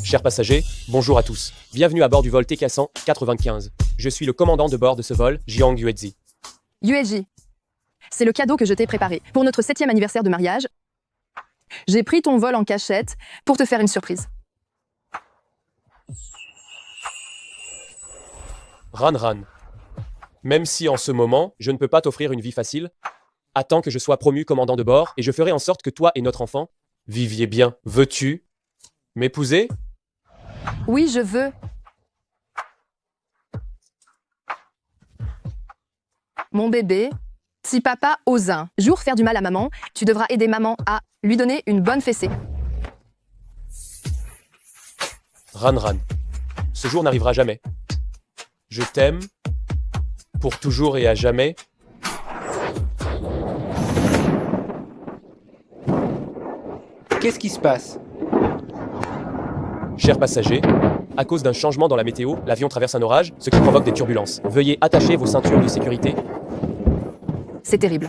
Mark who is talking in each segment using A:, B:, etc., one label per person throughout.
A: Chers passagers, bonjour à tous. Bienvenue à bord du vol TK-195. Je suis le commandant de bord de ce vol, Jiang Yuezi.
B: Yueji, c'est le cadeau que je t'ai préparé. Pour notre 7e anniversaire de mariage, j'ai pris ton vol en cachette pour te faire une surprise.
A: Ran. Même si en ce moment, je ne peux pas t'offrir une vie facile, attends que je sois promu commandant de bord et je ferai en sorte que toi et notre enfant viviez bien. Veux-tu m'épouser?
B: Oui, je veux. Mon bébé, si papa ose un jour faire du mal à maman, tu devras aider maman à lui donner une bonne fessée.
A: Ran. Ce jour n'arrivera jamais. Je t'aime pour toujours et à jamais.
C: Qu'est-ce qui se passe?
A: Chers passagers, à cause d'un changement dans la météo, l'avion traverse un orage, ce qui provoque des turbulences. Veuillez attacher vos ceintures de sécurité.
B: C'est terrible.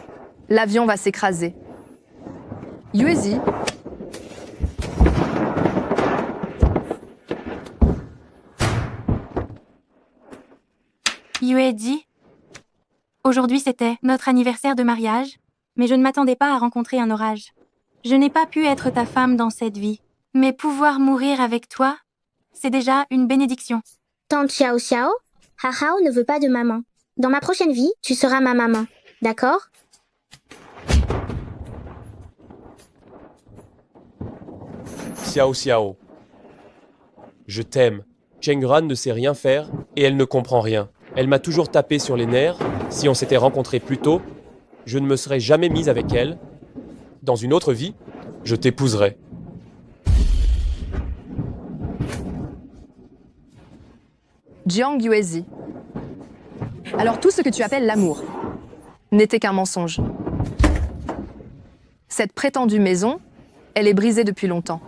B: L'avion va s'écraser. Yuezi,
D: Yuedi, aujourd'hui c'était notre anniversaire de mariage, mais je ne m'attendais pas à rencontrer un orage. Je n'ai pas pu être ta femme dans cette vie, mais pouvoir mourir avec toi, c'est déjà une bénédiction.
E: Tante Xiao Xiao, Hao ne veut pas de maman. Dans ma prochaine vie, tu seras ma maman. D'accord?
A: Xiao. Je t'aime. Chengran ne sait rien faire et elle ne comprend rien. Elle m'a toujours tapé sur les nerfs. Si on s'était rencontrés plus tôt, je ne me serais jamais mise avec elle. Dans une autre vie, je t'épouserais.
B: Jiang Yuezi. Alors tout ce que tu appelles l'amour n'était qu'un mensonge. Cette prétendue maison, elle est brisée depuis longtemps.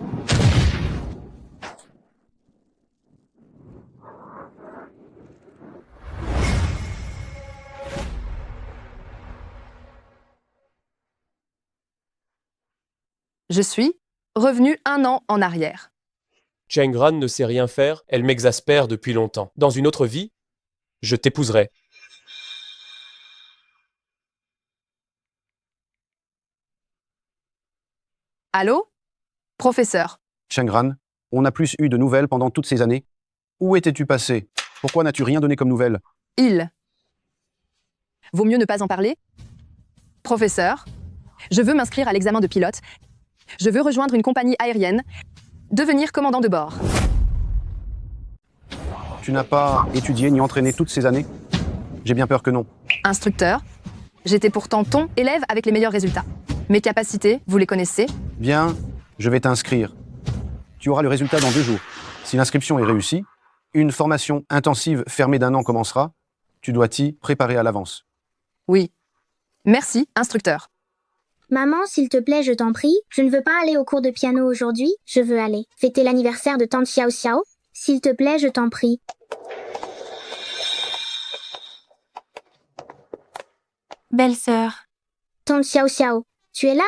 B: Je suis revenu 1 an en arrière.
A: Chengran ne sait rien faire, elle m'exaspère depuis longtemps. Dans une autre vie, je t'épouserais.
B: Allô? Professeur.
F: Chengran, on n'a plus eu de nouvelles pendant toutes ces années. Où étais-tu passé? Pourquoi n'as-tu rien donné comme nouvelles?
B: Vaut mieux ne pas en parler? Professeur, je veux m'inscrire à l'examen de pilote. Je veux rejoindre une compagnie aérienne, devenir commandant de bord.
F: Tu n'as pas étudié ni entraîné toutes ces années? J'ai bien peur que non.
B: Instructeur, j'étais pourtant ton élève avec les meilleurs résultats. Mes capacités, vous les connaissez?
F: Bien, je vais t'inscrire. Tu auras le résultat dans 2 jours. Si l'inscription est réussie, une formation intensive fermée d'1 an commencera. Tu dois t'y préparer à l'avance.
B: Oui. Merci, instructeur.
E: Maman, s'il te plaît, je t'en prie, je ne veux pas aller au cours de piano aujourd'hui, je veux aller fêter l'anniversaire de Tante Xiao Xiao. S'il te plaît, je t'en prie.
D: Belle-sœur,
E: Tante Xiao Xiao, tu es là?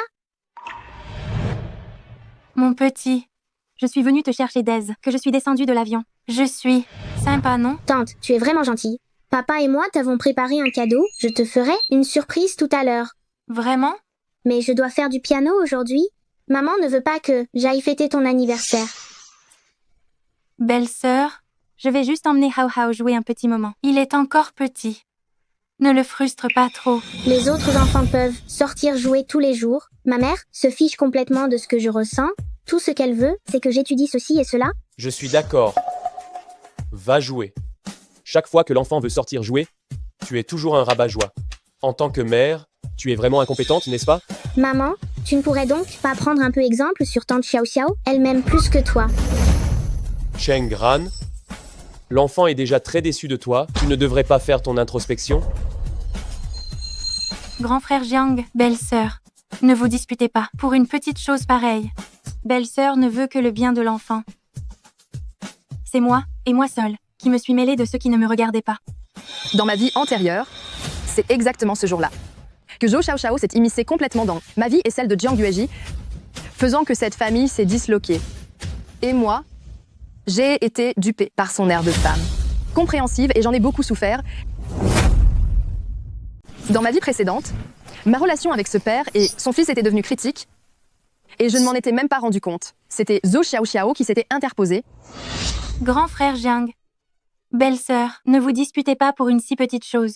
D: mon petit, je suis venue te chercher d'aise, que je suis descendue de l'avion. Je suis sympa, non?
E: Tante, tu es vraiment gentille. Papa et moi t'avons préparé un cadeau, je te ferai une surprise tout à l'heure.
D: Vraiment?
E: Mais je dois faire du piano aujourd'hui. Maman ne veut pas que j'aille fêter ton anniversaire.
D: Belle-sœur, je vais juste emmener Hao jouer un petit moment. Il est encore petit. Ne le frustre pas trop.
E: Les autres enfants peuvent sortir jouer tous les jours. Ma mère se fiche complètement de ce que je ressens. Tout ce qu'elle veut, c'est que j'étudie ceci et cela.
A: Je suis d'accord. Va jouer. Chaque fois que l'enfant veut sortir jouer, tu es toujours un rabat-joie. En tant que mère, tu es vraiment incompétente, n'est-ce pas?
E: Maman, tu ne pourrais donc pas prendre un peu exemple sur Tante Xiao Xiao? Elle m'aime plus que toi.
A: Chengran, l'enfant est déjà très déçu de toi. Tu ne devrais pas faire ton introspection.
D: Grand frère Jiang, belle-sœur, ne vous disputez pas pour une petite chose pareille. Belle-sœur ne veut que le bien de l'enfant. C'est moi, et moi seule, qui me suis mêlée de ceux qui ne me regardaient pas.
B: Dans ma vie antérieure, c'est exactement ce jour-là que Zhou Xiaoxiao s'est immiscé complètement dans ma vie et celle de Jiang Yueji, faisant que cette famille s'est disloquée. Et moi, J'ai été dupée par son air de femme. Compréhensive et j'en ai beaucoup souffert. Dans ma vie précédente, ma relation avec ce père et son fils était devenue critique et je ne m'en étais même pas rendu compte. C'était Zhou Xiaoxiao qui s'était interposé.
D: Grand frère Jiang. Belle-sœur, ne vous disputez pas pour une si petite chose.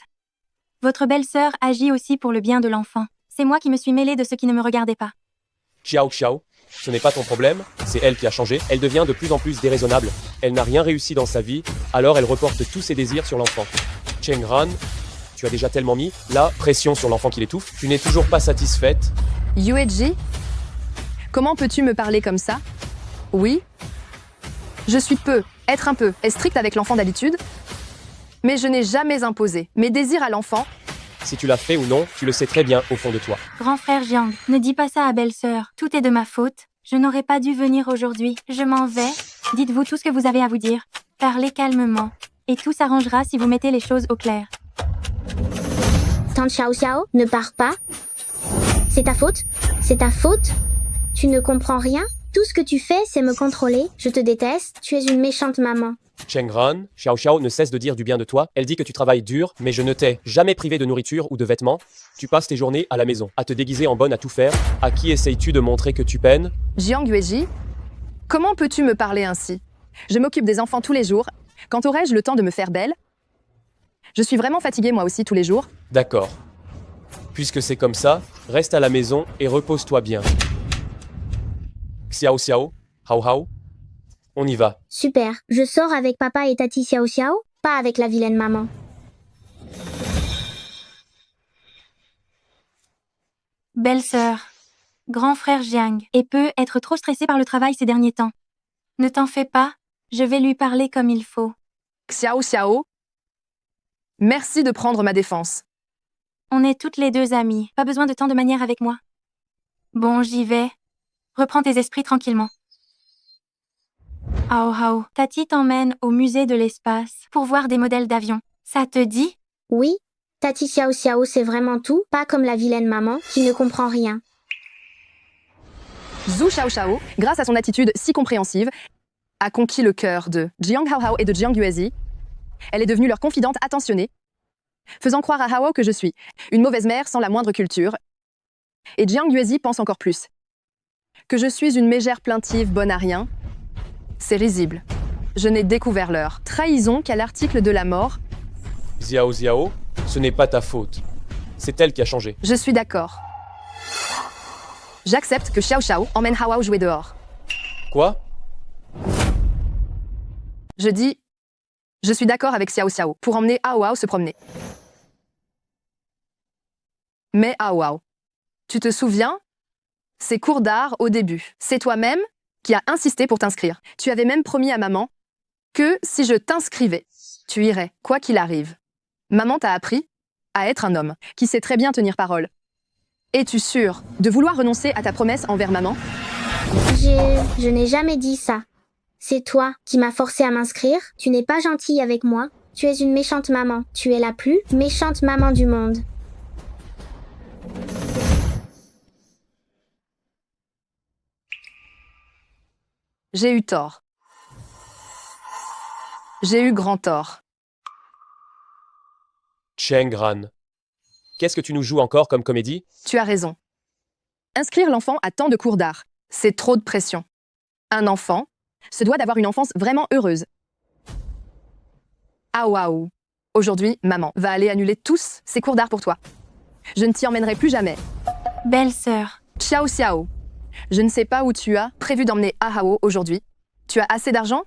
D: Votre belle-sœur agit aussi pour le bien de l'enfant. C'est moi qui me suis mêlée de ce qui ne me regardait pas.
A: Xiao Xiao, ce n'est pas ton problème, c'est elle qui a changé. Elle devient de plus en plus déraisonnable. Elle n'a rien réussi dans sa vie, alors elle reporte tous ses désirs sur l'enfant. Cheng Ran, tu as déjà tellement mis la pression sur l'enfant qui l'étouffe. Tu n'es toujours pas satisfaite.
B: Yueji, comment peux-tu me parler comme ça? Oui. Je suis être un peu, est stricte avec l'enfant d'habitude, mais je n'ai jamais imposé mes désirs à l'enfant.
A: Si tu l'as fait ou non, tu le sais très bien au fond de toi.
D: Grand frère Jiang, ne dis pas ça à belle-sœur. Tout est de ma faute. Je n'aurais pas dû venir aujourd'hui. Je m'en vais. Dites-vous tout ce que vous avez à vous dire. Parlez calmement. Et tout s'arrangera si vous mettez les choses au clair.
E: Tante Xiao Xiao, ne pars pas. C'est ta faute. C'est ta faute. Tu ne comprends rien. Tout ce que tu fais, c'est me contrôler. Je te déteste. Tu es une méchante maman.
A: Cheng Ran, Xiao Xiao ne cesse de dire du bien de toi. Elle dit que tu travailles dur, mais je ne t'ai jamais privé de nourriture ou de vêtements. Tu passes tes journées à la maison, à te déguiser en bonne à tout faire. À qui essayes-tu de montrer que tu peines?
B: Jiang Yueji, comment peux-tu me parler ainsi? Je m'occupe des enfants tous les jours. Quand aurai-je le temps de me faire belle? Je suis vraiment fatiguée moi aussi tous les jours.
A: D'accord. Puisque c'est comme ça, reste à la maison et repose-toi bien. Xiao Xiao, Hao Hao, on y va.
E: Super. Je sors avec papa et Tati Xiao Xiao, pas avec la vilaine maman.
D: Belle-sœur. Grand frère Jiang et peut être trop stressé par le travail ces derniers temps. Ne t'en fais pas, je vais lui parler comme il faut.
B: Xiao Xiao, merci de prendre ma défense.
D: On est toutes les deux amies, pas besoin de tant de manières avec moi. Bon, j'y vais. Reprends tes esprits tranquillement. Hao Hao, Tati t'emmène au musée de l'espace pour voir des modèles d'avions. Ça te dit?
E: Oui, Tati Xiao Xiao c'est vraiment tout, pas comme la vilaine maman qui ne comprend rien.
B: Zhou Xiaoxiao, grâce à son attitude si compréhensive, a conquis le cœur de Jiang Haohao et de Jiang Yuezi. Elle est devenue leur confidente attentionnée, faisant croire à Hao que je suis une mauvaise mère sans la moindre culture. Et Jiang Yuezi pense encore plus. Que je suis une mégère plaintive bonne à rien. C'est risible. Je n'ai découvert leur trahison qu'à l'article de la mort.
A: Xiao Xiao, ce n'est pas ta faute. C'est elle qui a changé.
B: Je suis d'accord. J'accepte que Xiao Xiao emmène Hao jouer dehors.
A: Quoi?
B: Je dis, je suis d'accord avec Xiao Xiao pour emmener Hao se promener. Mais Hao, tu te souviens? Ces cours d'art au début, c'est toi-même qui as insisté pour t'inscrire. Tu avais même promis à maman que si je t'inscrivais, tu irais, quoi qu'il arrive. Maman t'a appris à être un homme qui sait très bien tenir parole. Es-tu sûr de vouloir renoncer à ta promesse envers maman?
E: Je n'ai jamais dit ça. C'est toi qui m'as forcé à m'inscrire. Tu n'es pas gentille avec moi. Tu es une méchante maman. Tu es la plus méchante maman du monde.
B: J'ai eu tort. J'ai eu grand tort.
A: Cheng Ran. Qu'est-ce que tu nous joues encore comme comédie?
B: Tu as raison. Inscrire l'enfant à tant de cours d'art, c'est trop de pression. Un enfant se doit d'avoir une enfance vraiment heureuse. Ah waouh! Aujourd'hui, maman va aller annuler tous ces cours d'art pour toi. Je ne t'y emmènerai plus jamais.
D: Belle-sœur.
B: Xiao Xiao, je ne sais pas où tu as prévu d'emmener Hao aujourd'hui. Tu as assez d'argent?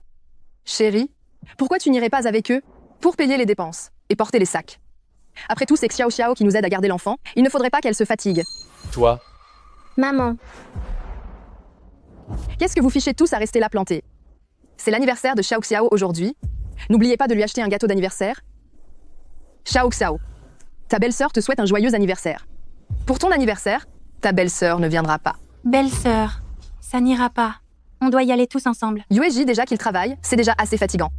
B: Chérie, pourquoi tu n'irais pas avec eux pour payer les dépenses et porter les sacs? Après tout, c'est Xiao Xiao qui nous aide à garder l'enfant. Il ne faudrait pas qu'elle se fatigue.
A: Toi,
E: Maman,
B: Qu'est-ce que vous fichez tous à rester là plantés? C'est l'anniversaire de Xiao Xiao aujourd'hui. N'oubliez pas de lui acheter un gâteau d'anniversaire. Xiao Xiao, ta belle-sœur te souhaite un joyeux anniversaire. Pour ton anniversaire, ta belle-sœur ne viendra pas.
D: Belle-sœur. Ça n'ira pas. On doit y aller tous ensemble.
B: Yueji, déjà qu'il travaille, c'est déjà assez fatigant.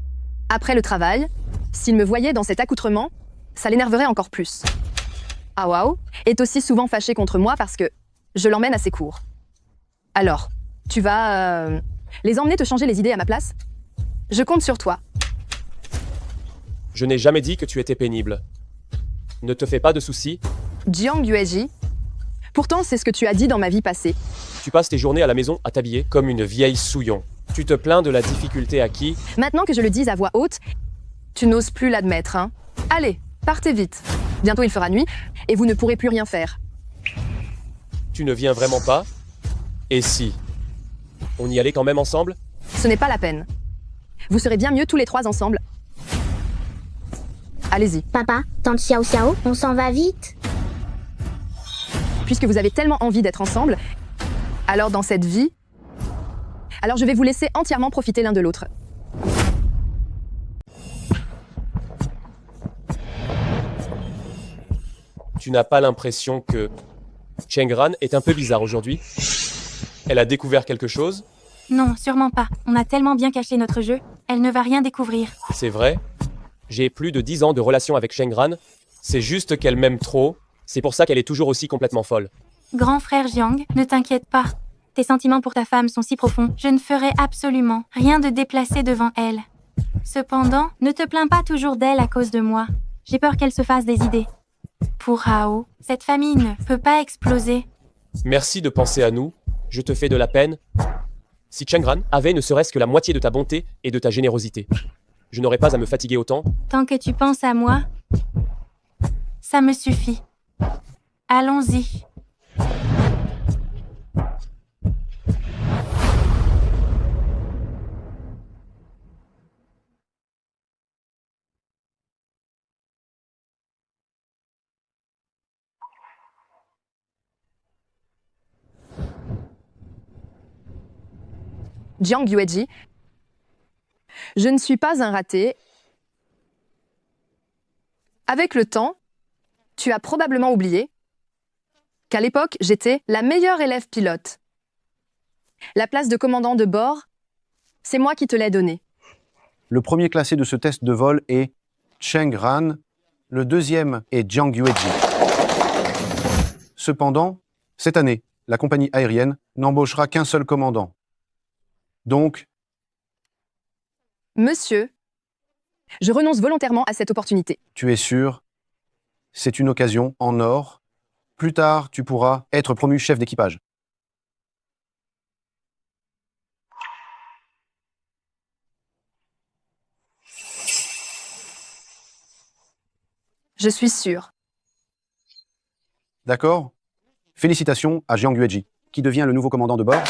B: Après le travail, s'il me voyait dans cet accoutrement, ça l'énerverait encore plus. Hao est aussi souvent fâché contre moi parce que je l'emmène à ses cours. Alors, tu vas les emmener te changer les idées à ma place? Je compte sur toi.
A: Je n'ai jamais dit que tu étais pénible. Ne te fais pas de soucis,
B: Jiang Yueji. Pourtant, c'est ce que tu as dit dans ma vie passée.
A: tu passes tes journées à la maison à t'habiller comme une vieille souillon. Tu te plains de la difficulté acquis.
B: Maintenant que je le dis à voix haute, tu n'oses plus l'admettre, hein? Allez, partez vite. Bientôt il fera nuit, et vous ne pourrez plus rien faire.
A: Tu ne viens vraiment pas? Et si? On y allait quand même ensemble?
B: Ce n'est pas la peine. Vous serez bien mieux tous les trois ensemble. Allez-y.
E: Papa, tante Xiao Xiao, on s'en va vite.
B: Puisque vous avez tellement envie d'être ensemble, alors dans cette vie, alors je vais vous laisser entièrement profiter l'un de l'autre.
A: Tu n'as pas l'impression que Chengran est un peu bizarre aujourd'hui? Elle a découvert quelque chose?
D: Non, sûrement pas. On a tellement bien caché notre jeu, elle ne va rien découvrir.
A: C'est vrai. J'ai plus de 10 ans de relation avec Chengran. C'est juste qu'elle m'aime trop. C'est pour ça qu'elle est toujours aussi complètement folle.
D: Grand frère Jiang, ne t'inquiète pas. Tes sentiments pour ta femme sont si profonds, je ne ferai absolument rien de déplacé devant elle. Cependant, ne te plains pas toujours d'elle à cause de moi. J'ai peur qu'elle se fasse des idées. Pour Hao, cette famille ne peut pas exploser.
A: Merci de penser à nous. Je te fais de la peine. Si Chengran avait ne serait-ce que la moitié de ta bonté et de ta générosité, je n'aurais pas à me fatiguer autant.
D: Tant que tu penses à moi, ça me suffit. Allons-y.
B: Jiang Yueji, je ne suis pas un raté. Avec le temps, tu as probablement oublié qu'à l'époque, j'étais la meilleure élève pilote. La place de commandant de bord, c'est moi qui te l'ai donnée.
F: Le premier classé de ce test de vol est Cheng Ran, le deuxième est Jiang Yueji. Cependant, cette année, la compagnie aérienne n'embauchera qu'un seul commandant. Donc,
B: Monsieur, je renonce volontairement à cette opportunité.
F: tu es sûr, c'est une occasion en or. Plus tard, tu pourras être promu chef d'équipage.
B: Je suis sûre.
F: D'accord? Félicitations à Jiang Yueji, qui devient le nouveau commandant de bord.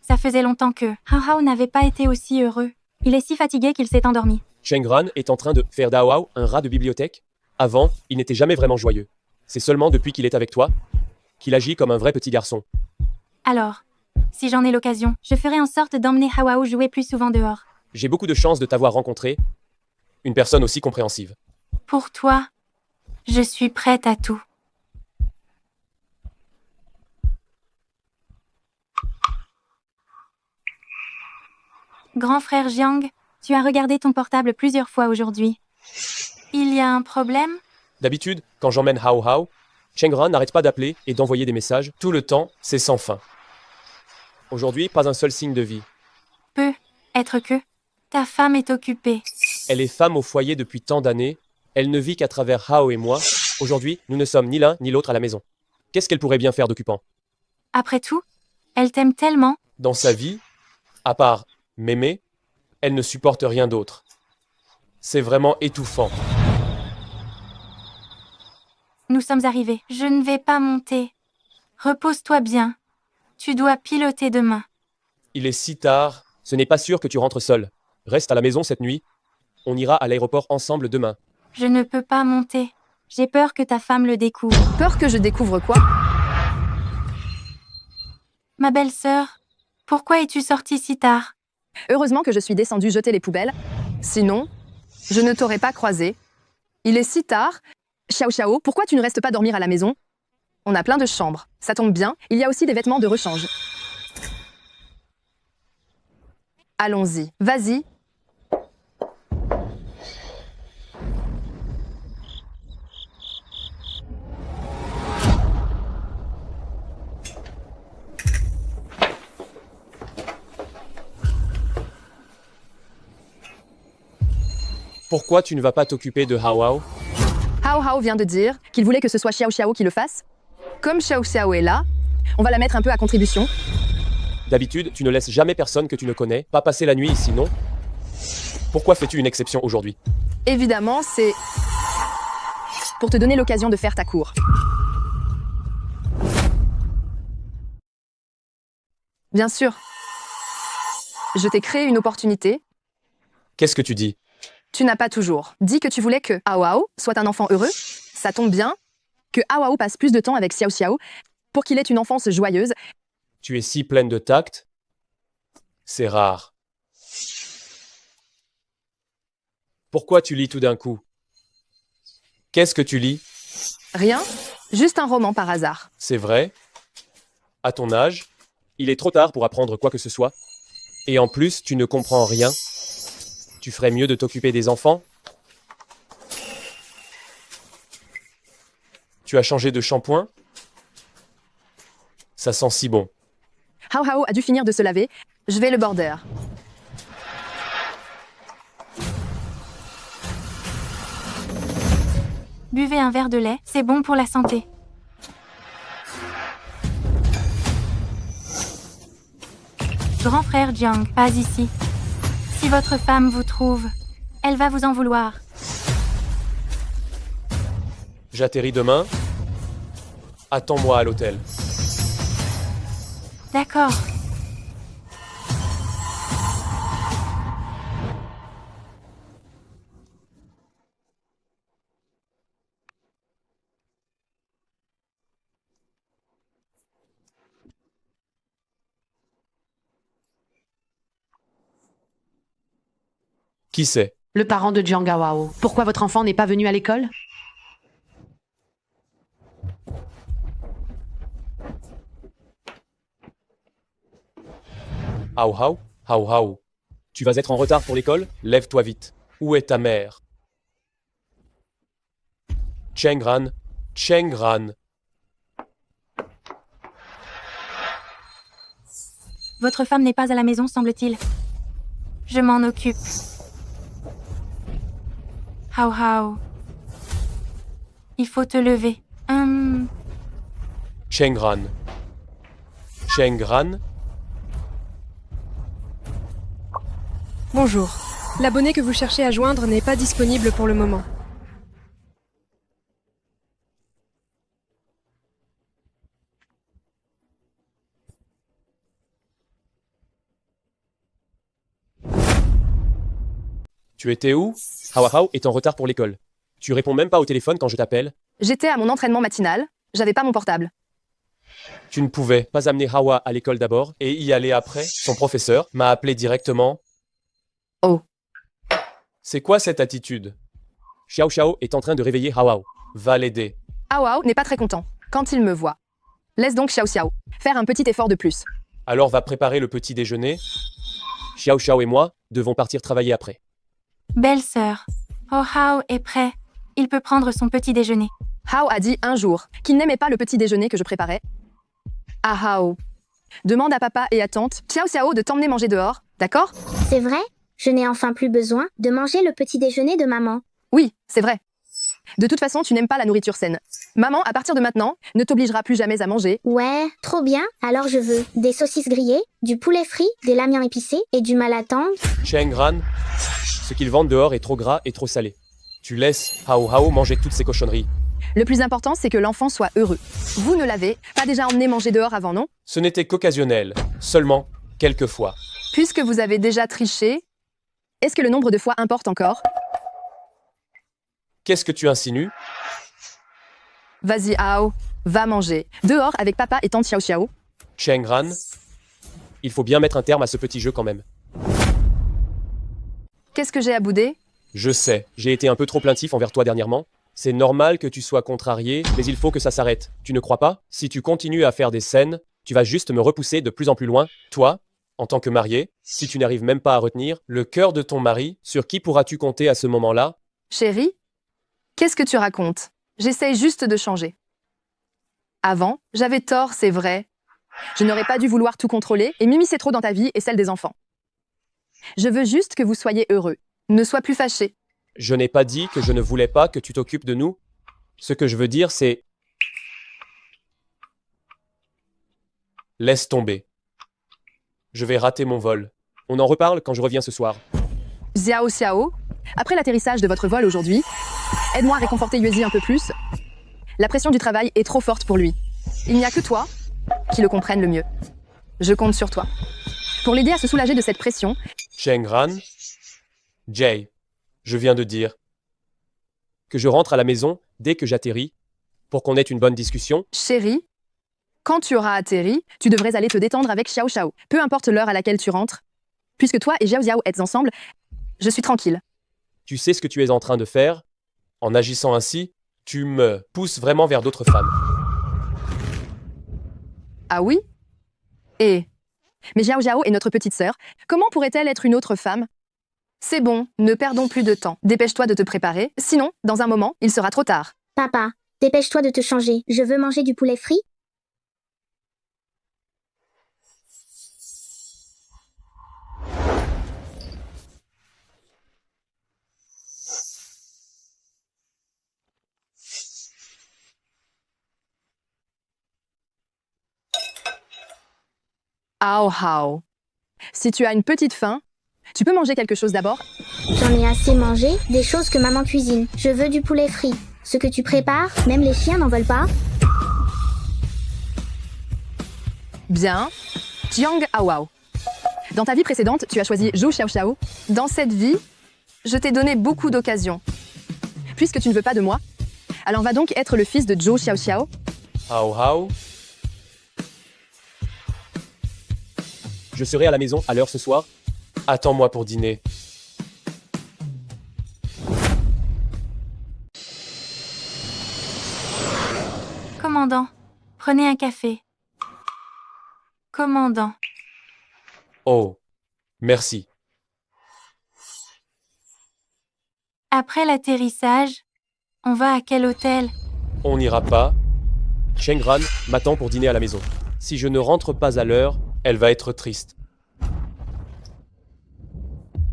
D: Ça faisait longtemps que Hao n'avait pas été aussi heureux. Il est si fatigué qu'il s'est endormi.
A: Chengran est en train de faire d'Hao un rat de bibliothèque. Avant, il n'était jamais vraiment joyeux. C'est seulement depuis qu'il est avec toi qu'il agit comme un vrai petit garçon.
D: Alors, si j'en ai l'occasion, je ferai en sorte d'emmener Hao jouer plus souvent dehors.
A: J'ai beaucoup de chance de t'avoir rencontré. Une personne aussi compréhensive.
D: Pour toi, je suis prête à tout. Grand frère Jiang, tu as regardé ton portable plusieurs fois aujourd'hui. Il y a un problème?
A: D'habitude, quand j'emmène Hao, Chengran n'arrête pas d'appeler et d'envoyer des messages. Tout le temps, c'est sans fin. Aujourd'hui, pas un seul signe de vie.
D: Peut être que ta femme est occupée.
A: Elle est femme au foyer depuis tant d'années. Elle ne vit qu'à travers Hao et moi. Aujourd'hui, nous ne sommes ni l'un ni l'autre à la maison. Qu'est-ce qu'elle pourrait bien faire d'occupant?
D: Après tout, elle t'aime tellement.
A: Dans sa vie, à part m'aimer, elle ne supporte rien d'autre. C'est vraiment étouffant.
D: Nous sommes arrivés. Je ne vais pas monter. Repose-toi bien. Tu dois piloter demain.
A: Il est si tard, ce n'est pas sûr que tu rentres seul. Reste à la maison cette nuit. On ira à l'aéroport ensemble demain.
D: Je ne peux pas monter. J'ai peur que ta femme le découvre.
B: Peur que je découvre quoi?
D: Ma belle-sœur, Pourquoi es-tu sorti si tard?
B: Heureusement que je suis descendue jeter les poubelles. Sinon, je ne t'aurais pas croisé. Il est si tard. Xiao Xiao, pourquoi tu ne restes pas dormir à la maison? On a plein de chambres. Ça tombe bien, il y a aussi des vêtements de rechange. Allons-y, vas-y.
A: Pourquoi tu ne vas pas t'occuper de Hao?
B: Hao Hao vient de dire qu'il voulait que ce soit Xiao Xiao qui le fasse. Comme Xiao Xiao est là, on va la mettre un peu à contribution.
A: D'habitude, tu ne laisses jamais personne que tu ne connais pas passer la nuit ici, non? Pourquoi fais-tu une exception aujourd'hui?
B: Évidemment, c'est pour te donner l'occasion de faire ta cour. Bien sûr. Je t'ai créé une opportunité.
A: Qu'est-ce que tu dis?
B: Tu n'as pas toujours dit que tu voulais que Hao Hao soit un enfant heureux. Ça tombe bien que Hao Hao passe plus de temps avec Xiao Xiao pour qu'il ait une enfance joyeuse.
A: Tu es si pleine de tact. C'est rare. Pourquoi tu lis tout d'un coup? Qu'est-ce que tu lis?
B: Rien, juste un roman par hasard.
A: C'est vrai? À ton âge, il est trop tard pour apprendre quoi que ce soit. Et en plus, tu ne comprends rien. Tu ferais mieux de t'occuper des enfants? Tu as changé de shampoing? Ça sent si bon.
B: Hao Hao a dû finir de se laver. Je vais le border.
D: Buvez un verre de lait, c'est bon pour la santé. Grand frère Jiang, pas ici. Si votre femme vous trouve, elle va vous en vouloir.
A: J'atterris demain. Attends-moi à l'hôtel.
D: D'accord.
A: Qui c'est?
G: Le parent de Jiang Hao. Pourquoi votre enfant n'est pas venu à l'école?
A: Hao Hao? Hao Hao. Tu vas être en retard pour l'école? Lève-toi vite. Où est ta mère? Chengran. Chengran.
D: Votre femme n'est pas à la maison, semble-t-il. Je m'en occupe. Hao Hao. Il faut te lever.
A: Chengran. Chengran?
H: Bonjour. L'abonné que vous cherchez à joindre n'est pas disponible pour le moment.
A: Tu étais où? Hao Hao est en retard pour l'école. Tu réponds même pas au téléphone quand je t'appelle.
B: J'étais à mon entraînement matinal. J'avais pas mon portable.
A: Tu ne pouvais pas amener Hawa à l'école d'abord et y aller après. Son professeur m'a appelé directement.
B: Oh.
A: C'est quoi cette attitude? Xiao Xiao est en train de réveiller Hao Hao. Va l'aider.
B: Hao Hao n'est pas très content quand il me voit. Laisse donc Xiao Xiao faire un petit effort de plus.
A: Alors va préparer le petit déjeuner. Xiao Xiao et moi devons partir travailler après.
D: Belle-sœur. Oh Hao est prêt. Il peut prendre son petit déjeuner.
B: Hao a dit un jour qu'il n'aimait pas le petit déjeuner que je préparais. Ah Hao. Demande à papa et à tante Xiao Xiao de t'emmener manger dehors, d'accord?
E: C'est vrai? Je n'ai enfin plus besoin de manger le petit déjeuner de maman.
B: Oui, c'est vrai. De toute façon, tu n'aimes pas la nourriture saine. Maman, à partir de maintenant, ne t'obligera plus jamais à manger.
E: Ouais, trop bien. Alors je veux des saucisses grillées, du poulet frit, des lamiens épicés et du malatang.
A: Chengran, ce qu'ils vendent dehors est trop gras et trop salé. Tu laisses Hao Hao manger toutes ces cochonneries.
B: Le plus important, c'est que l'enfant soit heureux. Vous ne l'avez pas déjà emmené manger dehors avant, non?
A: Ce n'était qu'occasionnel, seulement quelques fois.
B: Puisque vous avez déjà triché, est-ce que le nombre de fois importe encore?
A: Qu'est-ce que tu insinues?
B: Vas-y, Hao, va manger. Dehors avec papa et tante Xiao Xiao.
A: Chengran, Il faut bien mettre un terme à ce petit jeu quand même.
B: Qu'est-ce que j'ai à bouder?
A: Je sais, j'ai été un peu trop plaintif envers toi dernièrement. C'est normal que tu sois contrarié, mais il faut que ça s'arrête. Tu ne crois pas? Si tu continues à faire des scènes, tu vas juste me repousser de plus en plus loin. Toi, en tant que marié, si tu n'arrives même pas à retenir le cœur de ton mari, sur qui pourras-tu compter à ce moment-là?
B: Chérie, qu'est-ce que tu racontes? J'essaye juste de changer. Avant, j'avais tort, c'est vrai. Je n'aurais pas dû vouloir tout contrôler et m'immiscer trop dans ta vie et celle des enfants. Je veux juste que vous soyez heureux. Ne sois plus fâché.
A: Je n'ai pas dit que je ne voulais pas que tu t'occupes de nous. Ce que je veux dire, c'est... Laisse tomber. Je vais rater mon vol. On en reparle quand je reviens ce soir.
B: Xiao Xiao, après l'atterrissage de votre vol aujourd'hui, aide-moi à réconforter Yuezi un peu plus. La pression du travail est trop forte pour lui. Il n'y a que toi qui le comprenne le mieux. Je compte sur toi. Pour l'aider à se soulager de cette pression,
A: Chengran, Jay, je viens de dire que je rentre à la maison dès que j'atterris pour qu'on ait une bonne discussion.
B: chérie, quand tu auras atterri, tu devrais aller te détendre avec Xiao Xiao. Peu importe l'heure à laquelle tu rentres. Puisque toi et Xiao Xiao êtes ensemble, je suis tranquille.
A: Tu sais ce que tu es en train de faire? En agissant ainsi, tu me pousses vraiment vers d'autres femmes.
B: Ah oui? Mais Xiao Xiao est notre petite sœur. Comment pourrait-elle être une autre femme? C'est bon, ne perdons plus de temps. Dépêche-toi de te préparer, sinon, dans un moment, il sera trop tard.
E: Papa, dépêche-toi de te changer. Je veux manger du poulet frit.
B: Ao hao. Si tu as une petite faim, tu peux manger quelque chose d'abord?
E: J'en ai assez mangé, des choses que maman cuisine. Je veux du poulet frit. Ce que tu prépares, même les chiens n'en veulent pas.
B: Bien. Jiang Awao. Dans ta vie précédente, tu as choisi Zhou Xiao Xiao. Dans cette vie, je t'ai donné beaucoup d'occasions. Puisque tu ne veux pas de moi, alors va donc être le fils de Zhou Xiao Xiao.
A: Hao hao. Je serai à la maison à l'heure ce soir. Attends-moi pour dîner.
D: Commandant, prenez un café. Commandant,
A: Oh, merci.
D: après l'atterrissage, on va à quel hôtel?
A: On n'ira pas. Chengran m'attend pour dîner à la maison. Si je ne rentre pas à l'heure, elle va être triste.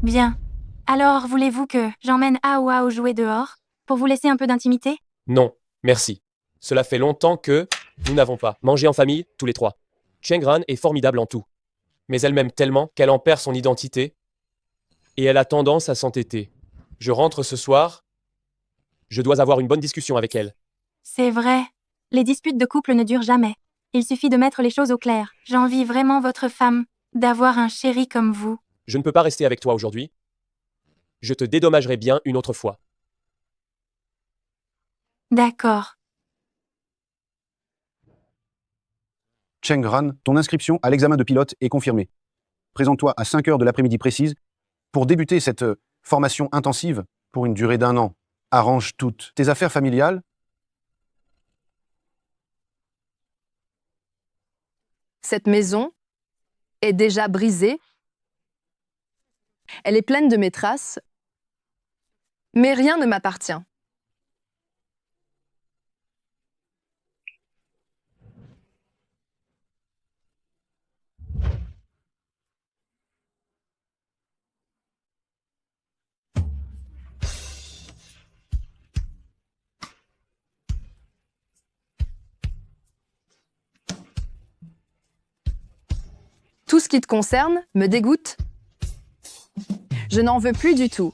D: Bien. Alors, voulez-vous que j'emmène Aoua jouer dehors, pour vous laisser un peu d'intimité?
A: Non, merci. Cela fait longtemps que nous n'avons pas mangé en famille, tous les trois. Chengran est formidable en tout. Mais elle m'aime tellement qu'elle en perd son identité et elle a tendance à s'entêter. Je rentre ce soir. Je dois avoir une bonne discussion avec elle.
D: C'est vrai. Les disputes de couple ne durent jamais. Il suffit de mettre les choses au clair. J'envie vraiment votre femme d'avoir un chéri comme vous.
A: Je ne peux pas rester avec toi aujourd'hui. Je te dédommagerai bien une autre fois.
D: D'accord.
F: Chengran, ton inscription à l'examen de pilote est confirmée. Présente-toi à 5 heures de l'après-midi précise pour débuter cette formation intensive pour une durée d'1 an. Arrange toutes tes affaires familiales.
B: Cette maison est déjà brisée. Elle est pleine de mes traces. Mais rien ne m'appartient. Tout ce qui te concerne me dégoûte. Je n'en veux plus du tout.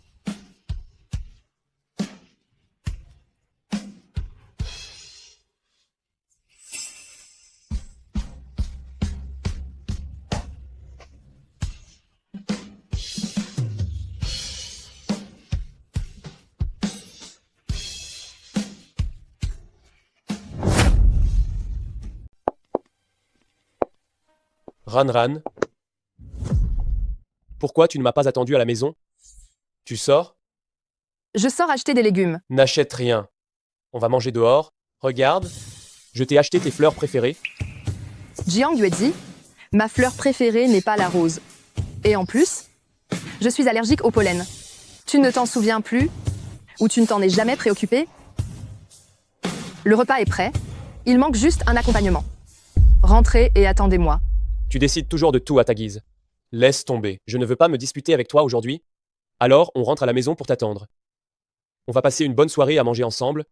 A: Ranran, Pourquoi tu ne m'as pas attendu à la maison? Tu sors?
B: Je sors acheter des légumes.
A: N'achète rien. On va manger dehors. Regarde, je t'ai acheté tes fleurs préférées.
B: Jiang Yuezi, ma fleur préférée n'est pas la rose. Et en plus, je suis allergique au pollen. Tu ne t'en souviens plus? Ou tu ne t'en es jamais préoccupé? Le repas est prêt. Il manque juste un accompagnement. Rentrez et attendez-moi.
A: Tu décides toujours de tout à ta guise. Laisse tomber. Je ne veux pas me disputer avec toi aujourd'hui. Alors, on rentre à la maison pour t'attendre. On va passer une bonne soirée à manger ensemble.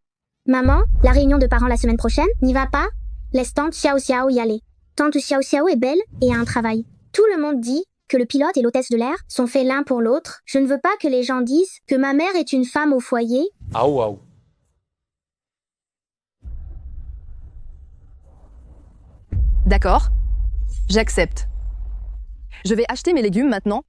E: Maman, la réunion de parents la semaine prochaine, n'y va pas? Laisse tante Xiao Xiao y aller. Tante Xiao Xiao est belle et a un travail. Tout le monde dit que le pilote et l'hôtesse de l'air sont faits l'un pour l'autre. Je ne veux pas que les gens disent que ma mère est une femme au foyer.
A: Aou aou.
B: D'accord? J'accepte. Je vais acheter mes légumes maintenant.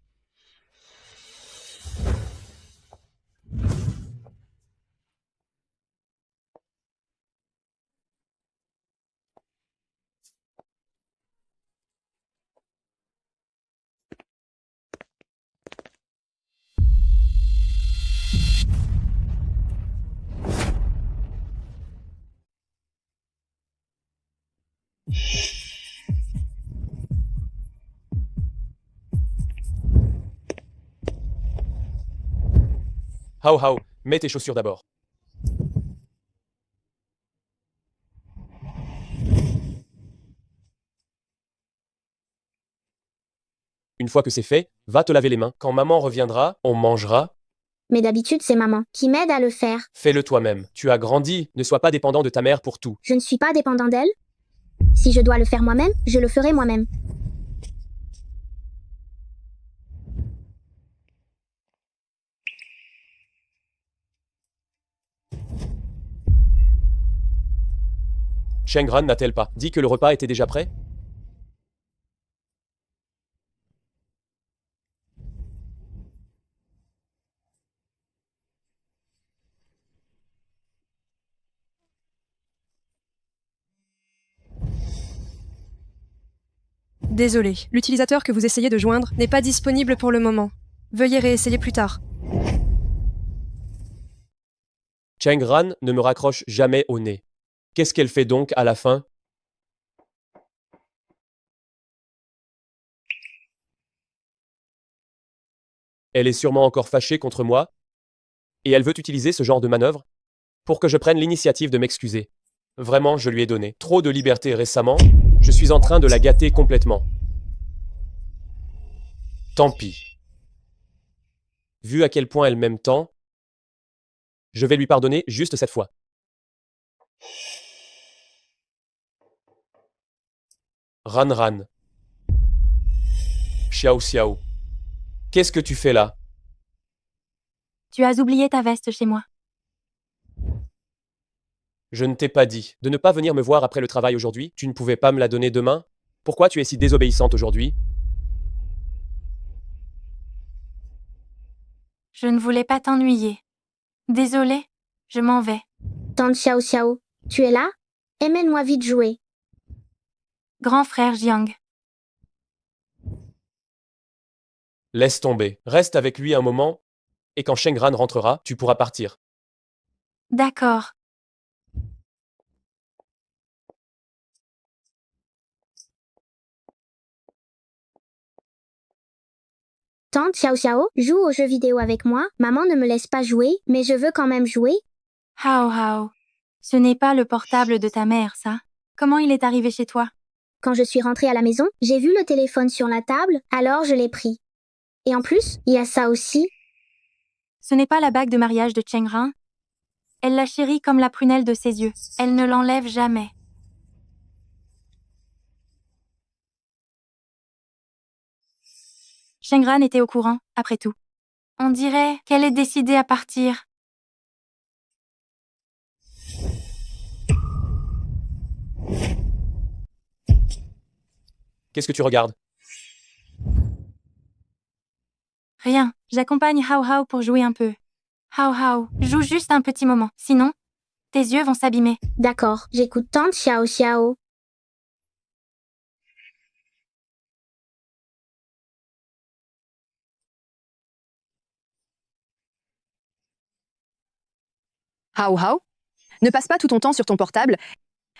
A: Hao Hao, mets tes chaussures d'abord. Une fois que c'est fait, va te laver les mains. Quand maman reviendra, on mangera.
E: Mais d'habitude, c'est maman qui m'aide à le faire.
A: Fais-le toi-même. Tu as grandi, ne sois pas dépendant de ta mère pour tout.
E: Je ne suis pas dépendant d'elle. Si je dois le faire moi-même, je le ferai moi-même.
A: Chengran n'a-t-elle pas dit que le repas était déjà prêt?
H: Désolé, l'utilisateur que vous essayez de joindre n'est pas disponible pour le moment. Veuillez réessayer plus tard.
A: Chengran ne me raccroche jamais au nez. Qu'est-ce qu'elle fait donc à la fin? Elle est sûrement encore fâchée contre moi, et elle veut utiliser ce genre de manœuvre pour que je prenne l'initiative de m'excuser. Vraiment, je lui ai donné trop de liberté récemment, je suis en train de la gâter complètement. Tant pis. Vu à quel point elle m'aime tant, je vais lui pardonner juste cette fois. Ran Ran. Xiao Xiao. Qu'est-ce que tu fais là?
D: Tu as oublié ta veste chez moi.
A: Je ne t'ai pas dit de ne pas venir me voir après le travail aujourd'hui. Tu ne pouvais pas me la donner demain? Pourquoi tu es si désobéissante aujourd'hui?
D: Je ne voulais pas t'ennuyer. Désolée, je m'en vais.
E: Tante Xiao Xiao, tu es là? Emmène-moi vite jouer.
D: Grand frère Jiang.
A: Laisse tomber. Reste avec lui un moment, et quand Chengran rentrera, tu pourras partir.
D: D'accord.
E: Tante Xiao Xiao, joue aux jeux vidéo avec moi. Maman ne me laisse pas jouer, mais je veux quand même jouer.
D: Hao Hao. Ce n'est pas le portable de ta mère, ça. Comment il est arrivé chez toi?
E: Quand je suis rentrée à la maison, j'ai vu le téléphone sur la table, alors je l'ai pris. Et en plus, il y a ça aussi.
D: Ce n'est pas la bague de mariage de Chengran. Elle la chérit comme la prunelle de ses yeux. Elle ne l'enlève jamais. Chengran était au courant, après tout. On dirait qu'elle est décidée à partir.
A: Qu'est-ce que tu regardes?
D: Rien, j'accompagne Hao Hao pour jouer un peu. Hao Hao, joue juste un petit moment, sinon, tes yeux vont s'abîmer.
E: D'accord, j'écoute tante Xiao Xiao.
B: Hao Hao, ne passe pas tout ton temps sur ton portable.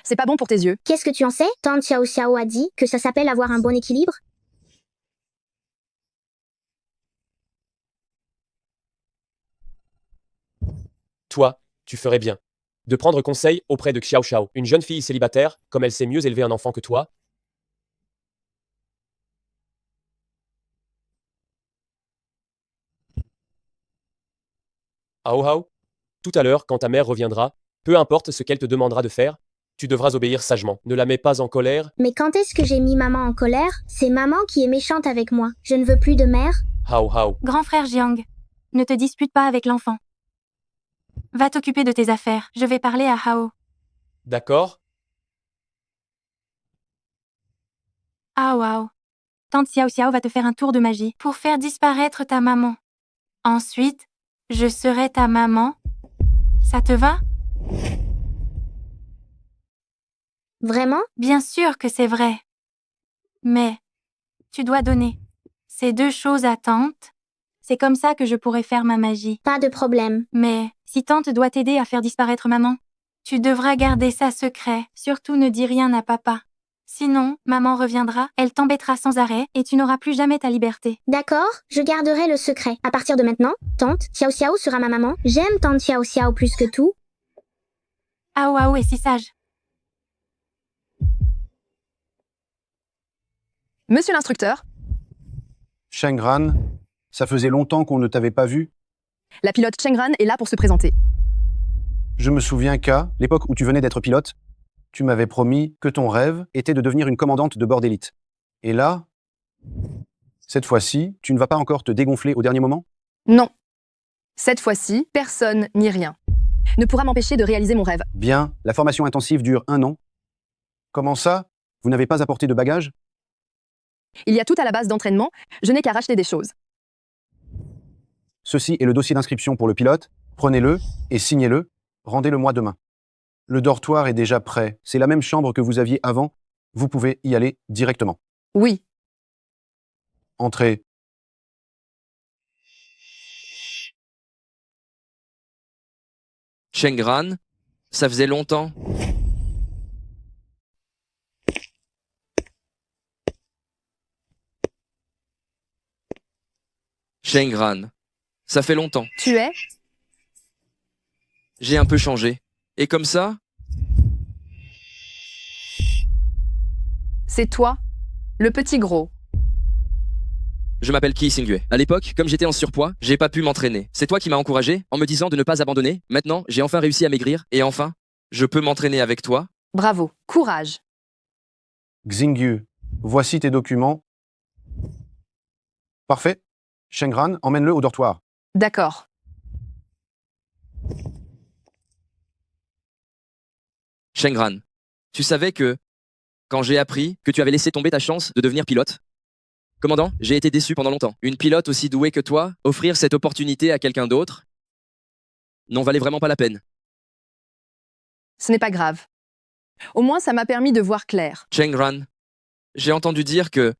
B: C'est pas bon pour tes yeux.
E: Qu'est-ce que tu en sais? Tante Xiao Xiao a dit que ça s'appelle avoir un bon équilibre.
A: Toi, tu ferais bien de prendre conseil auprès de Xiao Xiao, une jeune fille célibataire, comme elle sait mieux élever un enfant que toi. Hao Hao, tout à l'heure, quand ta mère reviendra, peu importe ce qu'elle te demandera de faire, tu devras obéir sagement. Ne la mets pas en colère.
E: Mais quand est-ce que j'ai mis maman en colère? C'est maman qui est méchante avec moi. Je ne veux plus de mère.
A: Hao Hao,
D: Grand frère Jiang, ne te dispute pas avec l'enfant. Va t'occuper de tes affaires. Je vais parler à Hao.
A: d'accord?
D: Ah wow. Tante Xiao Xiao va te faire un tour de magie pour faire disparaître ta maman. Ensuite, je serai ta maman. Ça te va?
E: Vraiment?
D: Bien sûr que c'est vrai. Mais, tu dois donner ces deux choses à tante. C'est comme ça que je pourrai faire ma magie.
E: Pas de problème.
D: Mais, si tante doit t'aider à faire disparaître maman, tu devras garder ça secret. Surtout ne dis rien à papa. Sinon, maman reviendra, elle t'embêtera sans arrêt et tu n'auras plus jamais ta liberté.
E: D'accord, je garderai le secret. À partir de maintenant, tante Xiao Xiao sera ma maman. J'aime tante Xiao Xiao plus que tout.
D: Ao Ao est si sage.
B: Monsieur l'instructeur,
F: Shengran, ça faisait longtemps qu'on ne t'avait pas vu.
B: la pilote Chengran est là pour se présenter.
F: Je me souviens qu'à l'époque où tu venais d'être pilote, tu m'avais promis que ton rêve était de devenir une commandante de bord d'élite. Et là, cette fois-ci, tu ne vas pas encore te dégonfler au dernier moment?
B: Non. Cette fois-ci, personne ni rien ne pourra m'empêcher de réaliser mon rêve.
F: Bien, la formation intensive dure 1 an. Comment ça? Vous n'avez pas apporté de bagages?
B: Il y a tout à la base d'entraînement, je n'ai qu'à racheter des choses.
F: Ceci est le dossier d'inscription pour le pilote. Prenez-le et signez-le. Rendez-le-moi demain. Le dortoir est déjà prêt. C'est la même chambre que vous aviez avant. Vous pouvez y aller directement.
B: Oui,
F: Entrez.
I: Shengran, ça faisait longtemps. Shengran, ça fait longtemps.
B: tu es?
I: J'ai un peu changé. Et comme ça,
B: C'est toi, le petit gros.
I: je m'appelle Ki Xingyue. À l'époque, comme j'étais en surpoids, j'ai pas pu m'entraîner. C'est toi qui m'as encouragé en me disant de ne pas abandonner. Maintenant, j'ai enfin réussi à maigrir et enfin, je peux m'entraîner avec toi.
B: Bravo, courage.
F: Xingyu, voici tes documents. Parfait. Shengran, emmène-le au dortoir.
B: D'accord.
I: Shengran, tu savais que, quand j'ai appris que tu avais laissé tomber ta chance de devenir pilote, commandant, j'ai été déçu pendant longtemps. Une pilote aussi douée que toi, offrir cette opportunité à quelqu'un d'autre, n'en valait vraiment pas la peine.
B: Ce n'est pas grave. Au moins, ça m'a permis de voir clair.
I: Shengran, j'ai entendu dire que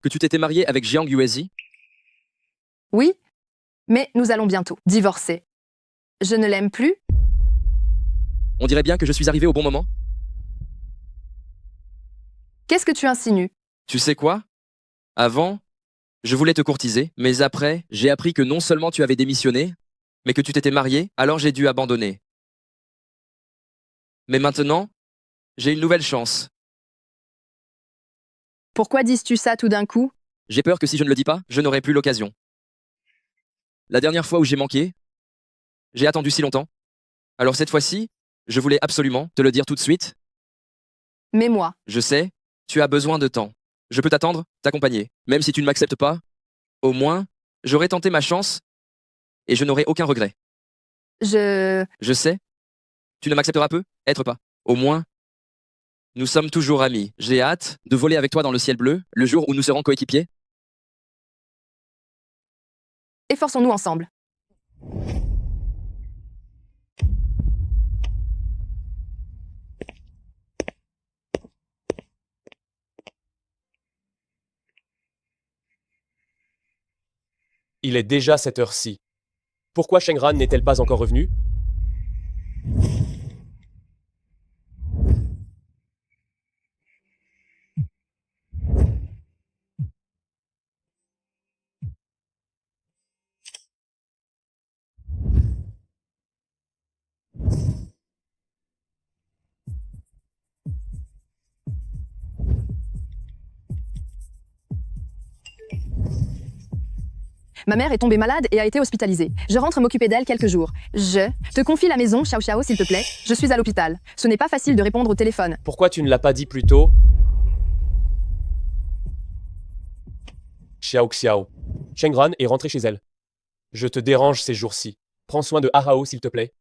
I: tu t'étais marié avec Jiang Yuezi.
B: Oui, mais nous allons bientôt divorcer. Je ne l'aime plus.
I: On dirait bien que je suis arrivé au bon moment.
B: Qu'est-ce que tu insinues?
I: Tu sais quoi? Avant, je voulais te courtiser, mais après, j'ai appris que non seulement tu avais démissionné, mais que tu t'étais marié, alors j'ai dû abandonner. Mais maintenant, j'ai une nouvelle chance.
B: Pourquoi dis-tu ça tout d'un coup?
I: J'ai peur que si je ne le dis pas, je n'aurai plus l'occasion. La dernière fois où j'ai manqué, j'ai attendu si longtemps. Alors cette fois-ci, je voulais absolument te le dire tout de suite.
B: Mais moi,
I: Je sais, tu as besoin de temps. Je peux t'attendre, t'accompagner. Même si tu ne m'acceptes pas, au moins, j'aurai tenté ma chance et je n'aurai aucun regret.
B: je...
I: Je sais, tu ne m'accepteras peu, être pas. Au moins, nous sommes toujours amis. J'ai hâte de voler avec toi dans le ciel bleu, le jour où nous serons coéquipiers.
B: Efforçons-nous ensemble.
A: Il est déjà cette heure-ci. Pourquoi Shengran n'est-elle pas encore revenue?
B: Ma mère est tombée malade et a été hospitalisée. Je rentre m'occuper d'elle quelques jours. Je te confie la maison, Xiao Xiao, s'il te plaît. Je suis à l'hôpital. Ce n'est pas facile de répondre au téléphone.
A: Pourquoi tu ne l'as pas dit plus tôt? Xiao Xiao. Shengran est rentrée chez elle. Je te dérange ces jours-ci. Prends soin de Ahao, s'il te plaît.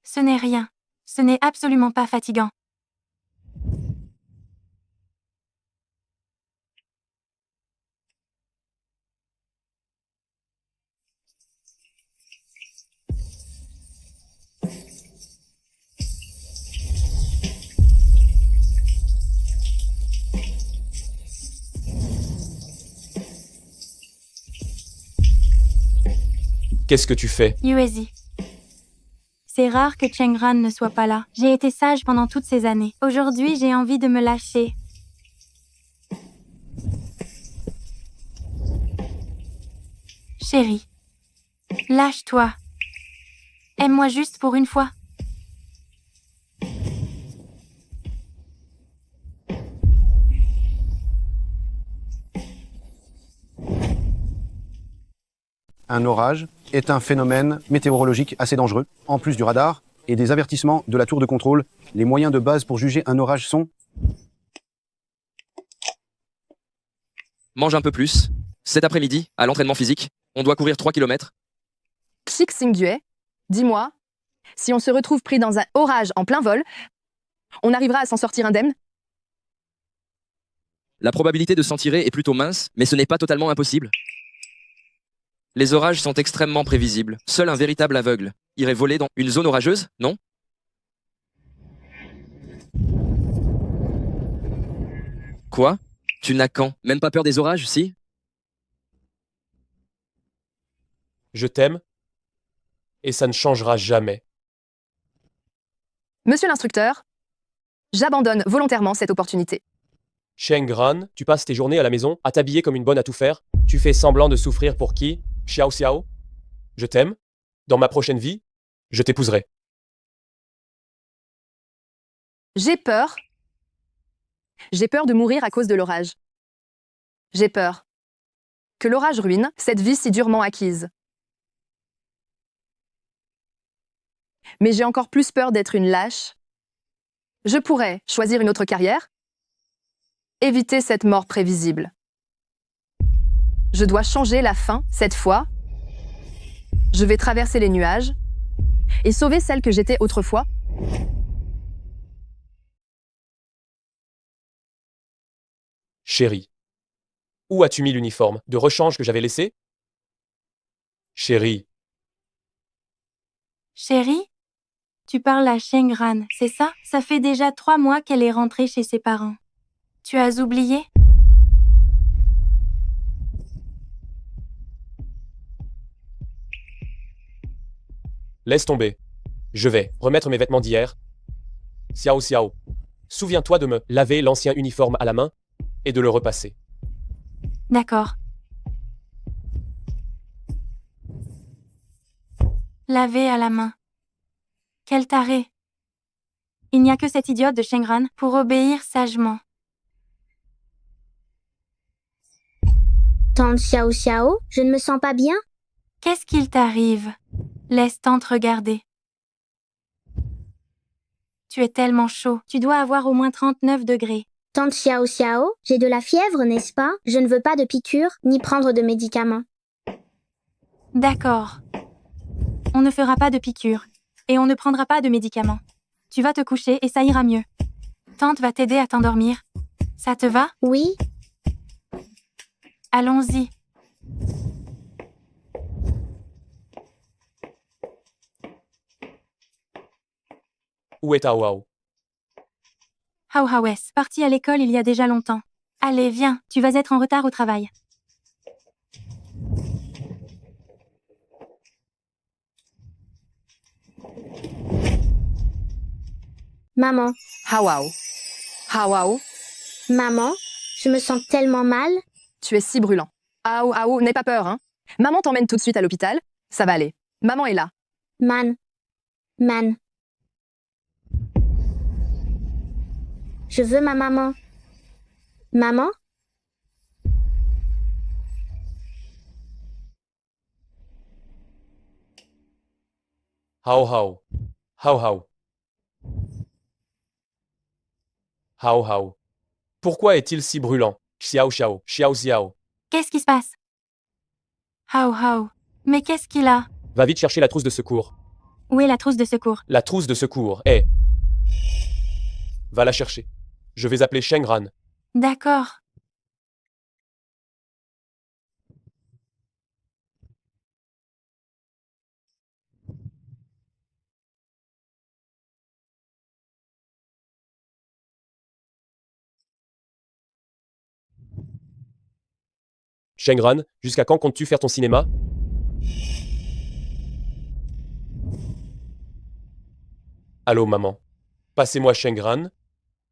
D: Ce n'est rien. Ce n'est absolument pas fatigant.
A: Qu'est-ce que tu fais?
D: Yuezi. C'est rare que Chengran ne soit pas là. J'ai été sage pendant toutes ces années. Aujourd'hui, j'ai envie de me lâcher. Chérie, lâche-toi. Aime-moi juste pour une fois.
F: Un orage est un phénomène météorologique assez dangereux. En plus du radar et des avertissements de la tour de contrôle, les moyens de base pour juger un orage sont...
I: Mange un peu plus. Cet après-midi, à l'entraînement physique, on doit courir 3 km.
B: Xing Xingdue, dis-moi, si on se retrouve pris dans un orage en plein vol, on arrivera à s'en sortir indemne?
I: La probabilité de s'en tirer est plutôt mince, mais ce n'est pas totalement impossible. Les orages sont extrêmement prévisibles. Seul un véritable aveugle irait voler dans une zone orageuse, non? Quoi? Tu n'as même pas peur des orages, si?
A: Je t'aime. Et ça ne changera jamais.
B: Monsieur l'instructeur, j'abandonne volontairement cette opportunité.
A: Shengran, tu passes tes journées à la maison à t'habiller comme une bonne à tout faire. Tu fais semblant de souffrir pour qui? Xiao Xiao? Je t'aime. Dans ma prochaine vie, je t'épouserai.
B: J'ai peur. J'ai peur de mourir à cause de l'orage. J'ai peur que l'orage ruine cette vie si durement acquise. Mais j'ai encore plus peur d'être une lâche. Je pourrais choisir une autre carrière, éviter cette mort prévisible. Je dois changer la fin, cette fois. Je vais traverser les nuages et sauver celle que j'étais autrefois.
A: Chérie. Où as-tu mis l'uniforme de rechange que j'avais laissé? Chérie.
D: Chérie? Tu parles à Shengran, c'est ça? Ça fait déjà 3 mois qu'elle est rentrée chez ses parents. Tu as oublié?
A: Laisse tomber. Je vais remettre mes vêtements d'hier. Xiao Xiao. Souviens-toi de me laver l'ancien uniforme à la main et de le repasser.
D: D'accord. Laver à la main. Quel taré. Il n'y a que cette idiote de Shengran pour obéir sagement.
E: Tante Xiao Xiao, je ne me sens pas bien.
D: Qu'est-ce qu'il t'arrive? Laisse tante regarder. Tu es tellement chaud. Tu dois avoir au moins 39 degrés.
E: Tante Xiao Xiao, j'ai de la fièvre, n'est-ce pas? Je ne veux pas de piqûres, ni prendre de médicaments.
D: D'accord. On ne fera pas de piqûres. Et on ne prendra pas de médicaments. Tu vas te coucher et ça ira mieux. Tante va t'aider à t'endormir. Ça te va?
E: Oui,
D: Allons-y.
A: Où est Ahao?
D: Hao Hawes, parti à l'école il y a déjà longtemps. Allez, viens, tu vas être en retard au travail.
E: Maman,
B: Hawao. Hawao,
E: maman, je me sens tellement mal.
B: tu es si brûlant. Hao, n'aie pas peur, hein. Maman t'emmène tout de suite à l'hôpital. Ça va aller. Maman est là.
E: Man. Je veux ma maman. Maman?
A: Hao Hao. Hao Hao. Hao Hao. Pourquoi est-il si brûlant? Xiao Xiao, Xiao Xiao.
D: Qu'est-ce qui se passe? Hao Hao. Mais qu'est-ce qu'il a?
A: Va vite chercher la trousse de secours.
D: Où est la trousse de secours?
A: La trousse de secours est. Va la chercher. Je vais appeler Shengran.
D: D'accord.
A: Shengran, jusqu'à quand comptes-tu faire ton cinéma? Allô, maman. Passez-moi Shengran.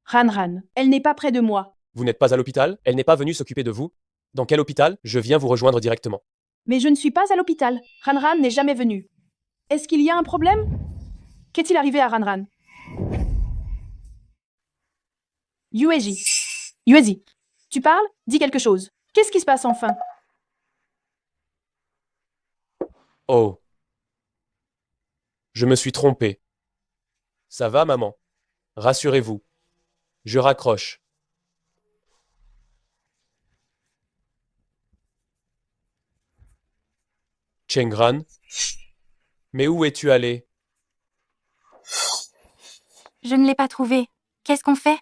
J: Ranran, elle n'est pas près de moi.
A: Vous n'êtes pas à l'hôpital? Elle n'est pas venue s'occuper de vous? Dans quel hôpital? Je viens vous rejoindre directement.
J: Mais je ne suis pas à l'hôpital. Ranran n'est jamais venu. Est-ce qu'il y a un problème? Qu'est-il arrivé à Ranran? Yuezi, tu parles? Dis quelque chose. Qu'est-ce qui se passe enfin?
A: Oh. Je me suis trompé. Ça va, maman? Rassurez-vous. Je raccroche. Shengran? Mais où es-tu allé?
D: Je ne l'ai pas trouvé. Qu'est-ce qu'on fait?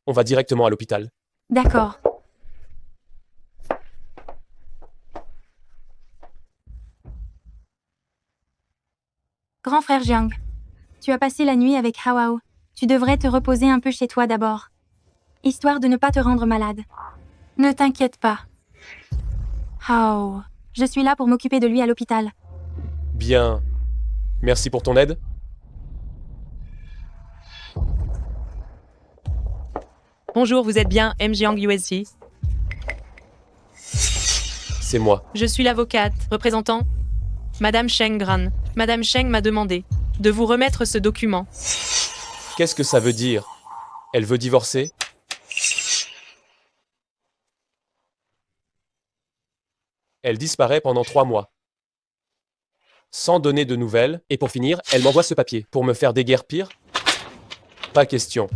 A: On va directement à l'hôpital.
D: D'accord. Grand frère Jiang, tu as passé la nuit avec Hawao. Tu devrais te reposer un peu chez toi d'abord, histoire de ne pas te rendre malade. Ne t'inquiète pas. Hao, je suis là pour m'occuper de lui à l'hôpital.
A: Bien. Merci pour ton aide.
K: Bonjour, vous êtes bien M. Jiang USC.
A: C'est moi.
K: Je suis l'avocate représentant Madame Sheng Gran. Madame Sheng m'a demandé de vous remettre ce document.
A: Qu'est-ce que ça veut dire? Elle veut divorcer? Elle disparaît pendant 3 mois. Sans donner de nouvelles, et pour finir, elle m'envoie ce papier. Pour me faire déguerpir? Pas question.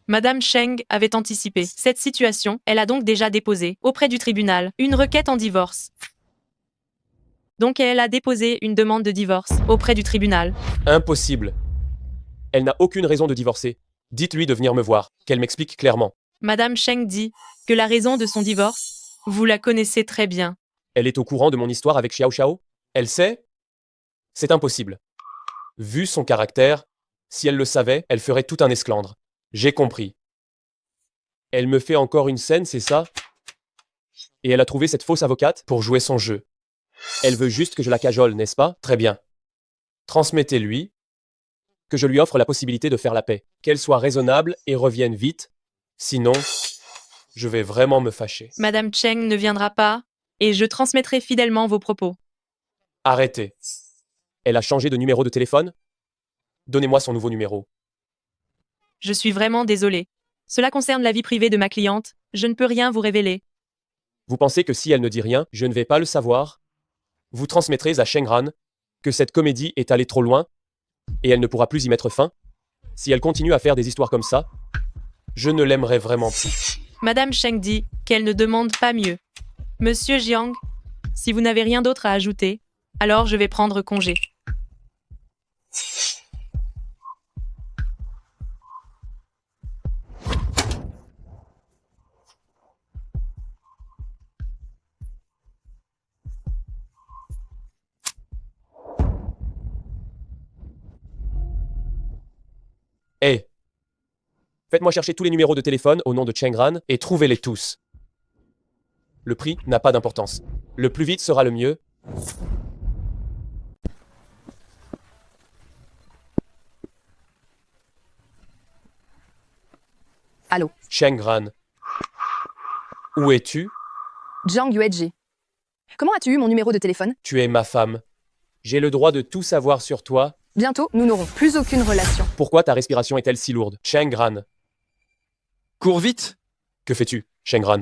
K: Madame Sheng avait anticipé cette situation, elle a donc déjà déposé, auprès du tribunal, une requête en divorce. Donc elle a déposé une demande de divorce auprès du tribunal.
A: Impossible. Elle n'a aucune raison de divorcer. Dites-lui de venir me voir, qu'elle m'explique clairement.
K: Madame Sheng dit que la raison de son divorce, vous la connaissez très bien.
A: Elle est au courant de mon histoire avec Xiao Xiao? Elle sait? C'est impossible. Vu son caractère, si elle le savait, elle ferait tout un esclandre. J'ai compris. Elle me fait encore une scène, c'est ça? Et elle a trouvé cette fausse avocate pour jouer son jeu. Elle veut juste que je la cajole, n'est-ce pas? Très bien. Transmettez-lui que je lui offre la possibilité de faire la paix, qu'elle soit raisonnable et revienne vite. Sinon, je vais vraiment me fâcher.
K: Madame Cheng ne viendra pas, et je transmettrai fidèlement vos propos.
A: Arrêtez. Elle a changé de numéro de téléphone? Donnez-moi son nouveau numéro.
K: Je suis vraiment désolée. Cela concerne la vie privée de ma cliente, je ne peux rien vous révéler.
A: Vous pensez que si elle ne dit rien, je ne vais pas le savoir? Vous transmettrez à Shengran que cette comédie est allée trop loin et elle ne pourra plus y mettre fin? Si elle continue à faire des histoires comme ça, je ne l'aimerai vraiment plus.
K: Madame Sheng dit qu'elle ne demande pas mieux. Monsieur Jiang, si vous n'avez rien d'autre à ajouter, alors je vais prendre congé.
A: Hé! Faites-moi chercher tous les numéros de téléphone au nom de Shengran et trouvez-les tous. Le prix n'a pas d'importance. Le plus vite sera le mieux.
B: Allô,
A: Chengran. Où es-tu?
B: Jiang Yueji. Comment as-tu eu mon numéro de téléphone?
A: Tu es ma femme. J'ai le droit de tout savoir sur toi.
B: Bientôt, nous n'aurons plus aucune relation.
A: Pourquoi ta respiration est-elle si lourde? Chengran.
I: Cours vite!
A: Que fais-tu, Chengran?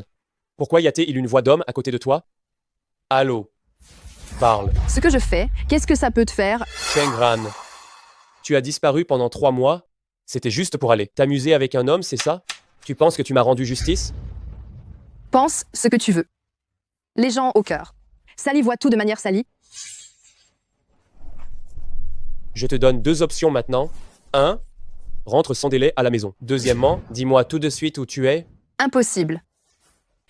A: Pourquoi y a-t-il une voix d'homme à côté de toi? Allô? Parle.
B: Ce que je fais, qu'est-ce que ça peut te faire?
A: Chengran. Tu as disparu pendant 3 mois. C'était juste pour aller t'amuser avec un homme, c'est ça? Tu penses que tu m'as rendu justice?
B: Pense ce que tu veux. Les gens au cœur. Sally voit tout de manière salie.
A: Je te donne 2 options maintenant. 1. Rentre sans délai à la maison. Deuxièmement, dis-moi tout de suite où tu es.
B: Impossible.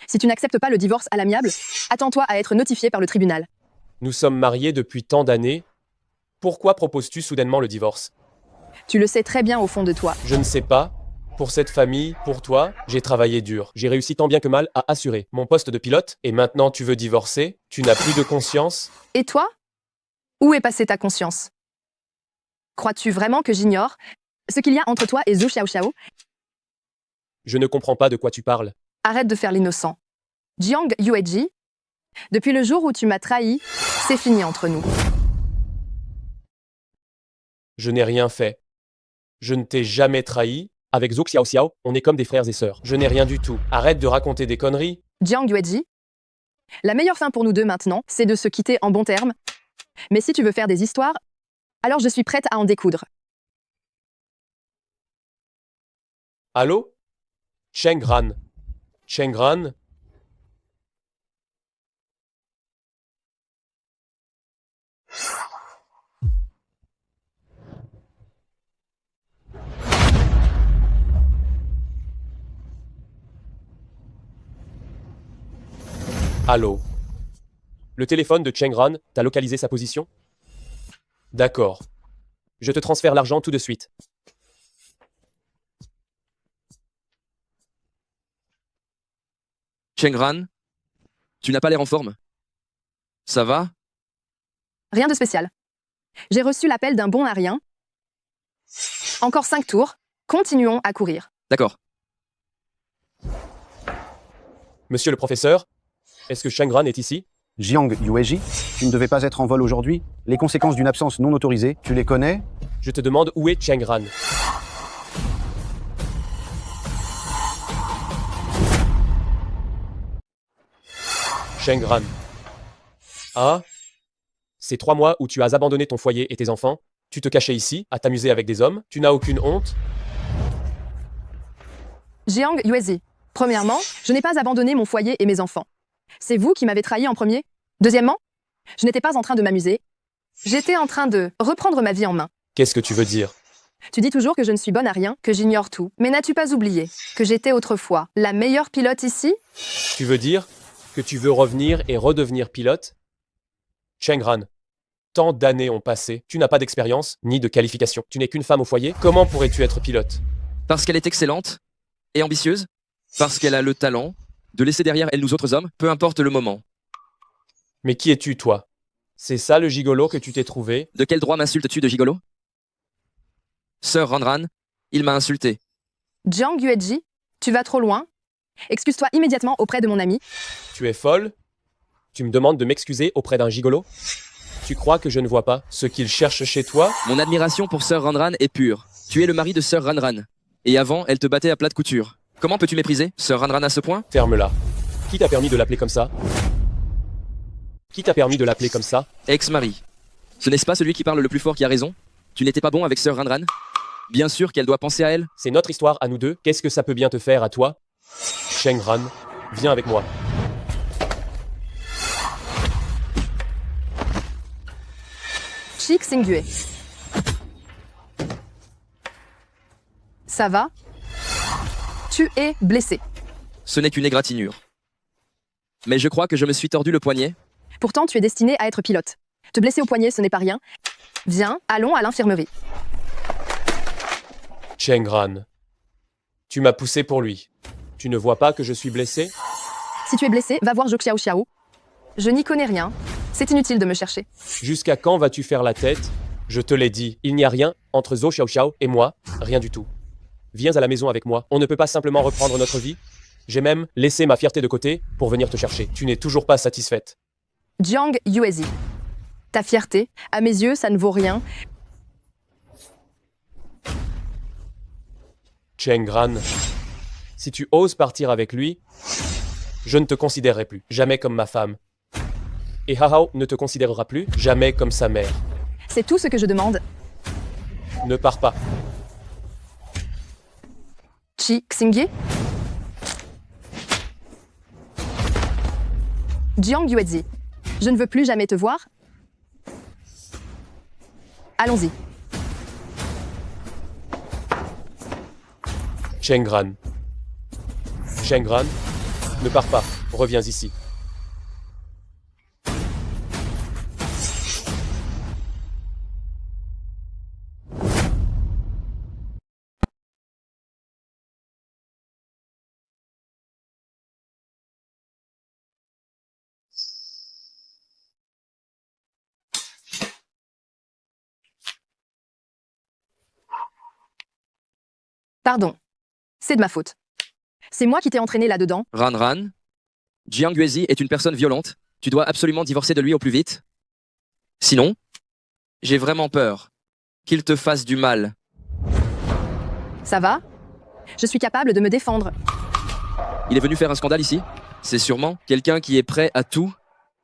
B: Si tu n'acceptes pas le divorce à l'amiable, attends-toi à être notifié par le tribunal.
A: Nous sommes mariés depuis tant d'années. Pourquoi proposes-tu soudainement le divorce?
B: Tu le sais très bien au fond de toi.
A: Je ne sais pas. Pour cette famille, pour toi, j'ai travaillé dur. J'ai réussi tant bien que mal à assurer mon poste de pilote. Et maintenant tu veux divorcer? Tu n'as plus de conscience?
B: Et toi? Où est passée ta conscience? Crois-tu vraiment que j'ignore ce qu'il y a entre toi et Zhou Xiaoxiao?
A: Je ne comprends pas de quoi tu parles.
B: Arrête de faire l'innocent. Jiang Yueji, depuis le jour où tu m'as trahi, c'est fini entre nous.
A: Je n'ai rien fait. Je ne t'ai jamais trahi. Avec Zhou Xiaoxiao, on est comme des frères et sœurs. Je n'ai rien du tout. Arrête de raconter des conneries.
B: Jiang Yueji, la meilleure fin pour nous deux maintenant, c'est de se quitter en bons termes. Mais si tu veux faire des histoires, alors je suis prête à en découdre.
A: Allô? Chengran. Chengran? Allô? Le téléphone de Chengran t'a localisé sa position? D'accord. Je te transfère l'argent tout de suite.
I: Chengran, tu n'as pas l'air en forme. Ça va?
B: Rien de spécial. J'ai reçu l'appel d'un bon à rien. Encore 5 tours. Continuons à courir.
I: D'accord.
A: Monsieur le professeur, est-ce que Chengran est ici?
F: Jiang Yueji, tu ne devais pas être en vol aujourd'hui. Les conséquences d'une absence non autorisée, tu les connais?
A: Je te demande où est Chengran. Chengran. Ah? Ces 3 mois où tu as abandonné ton foyer et tes enfants, tu te cachais ici, à t'amuser avec des hommes, tu n'as aucune honte?
B: Jiang Yueji, premièrement, je n'ai pas abandonné mon foyer et mes enfants. C'est vous qui m'avez trahi en premier. Deuxièmement, je n'étais pas en train de m'amuser. J'étais en train de reprendre ma vie en main.
A: Qu'est-ce que tu veux dire?
B: Tu dis toujours que je ne suis bonne à rien, que j'ignore tout. Mais n'as-tu pas oublié que j'étais autrefois la meilleure pilote ici?
A: Tu veux dire que tu veux revenir et redevenir pilote? Chengran, tant d'années ont passé, tu n'as pas d'expérience ni de qualification. Tu n'es qu'une femme au foyer. Comment pourrais-tu être pilote?
I: Parce qu'elle est excellente et ambitieuse. Parce qu'elle a le talent de laisser derrière elle nous autres hommes, peu importe le moment.
A: Mais qui es-tu, toi? C'est ça le gigolo que tu t'es trouvé?
I: De quel droit m'insultes-tu de gigolo? Sœur Ranran, il m'a insulté.
B: Jiang Yueji, tu vas trop loin. Excuse-toi immédiatement auprès de mon ami.
A: Tu es folle? Tu me demandes de m'excuser auprès d'un gigolo? Tu crois que je ne vois pas ce qu'il cherche chez toi?
I: Mon admiration pour Sœur Ranran est pure. Tu es le mari de Sœur Ranran. Et avant, elle te battait à plat de couture. Comment peux-tu mépriser Sœur Ranran à ce point?
A: Ferme-la. Qui t'a permis de l'appeler comme ça? Qui t'a permis de l'appeler comme ça?
I: Ex-mari. Ce n'est-ce pas celui qui parle le plus fort qui a raison? Tu n'étais pas bon avec Sœur Ranran? Bien sûr qu'elle doit penser à elle.
A: C'est notre histoire à nous deux. Qu'est-ce que ça peut bien te faire à toi? Chengran, viens avec moi.
B: Chi Xingyue. Ça va? Tu es blessé.
I: Ce n'est qu'une égratignure. Mais je crois que je me suis tordu le poignet.
B: Pourtant, tu es destiné à être pilote. Te blesser au poignet, ce n'est pas rien. Viens, allons à l'infirmerie.
A: Chengran, tu m'as poussé pour lui. Tu ne vois pas que je suis blessé?
B: Si tu es blessé, va voir Zhou Xiaoxiao. Je n'y connais rien. C'est inutile de me chercher.
A: Jusqu'à quand vas-tu faire la tête? Je te l'ai dit, il n'y a rien entre Zhou Xiaoxiao et moi, rien du tout. Viens à la maison avec moi. On ne peut pas simplement reprendre notre vie. J'ai même laissé ma fierté de côté pour venir te chercher. Tu n'es toujours pas satisfaite.
B: Jiang Yuezi. Ta fierté, à mes yeux, ça ne vaut rien.
A: Cheng Gran, si tu oses partir avec lui, je ne te considérerai plus, jamais comme ma femme. Et Hao ne te considérera plus, jamais comme sa mère.
B: C'est tout ce que je demande.
A: Ne pars pas.
B: Chi Xingye. Jiang Yuezi. Je ne veux plus jamais te voir. Allons-y.
A: Cheng Gran. Cheng Gran, ne pars pas, reviens ici.
B: Pardon. C'est de ma faute. C'est moi qui t'ai entraîné là-dedans.
I: Ran, Jiang Yuezi est une personne violente. Tu dois absolument divorcer de lui au plus vite. Sinon, j'ai vraiment peur qu'il te fasse du mal.
B: Ça va? Je suis capable de me défendre.
I: Il est venu faire un scandale ici? C'est sûrement quelqu'un qui est prêt à tout.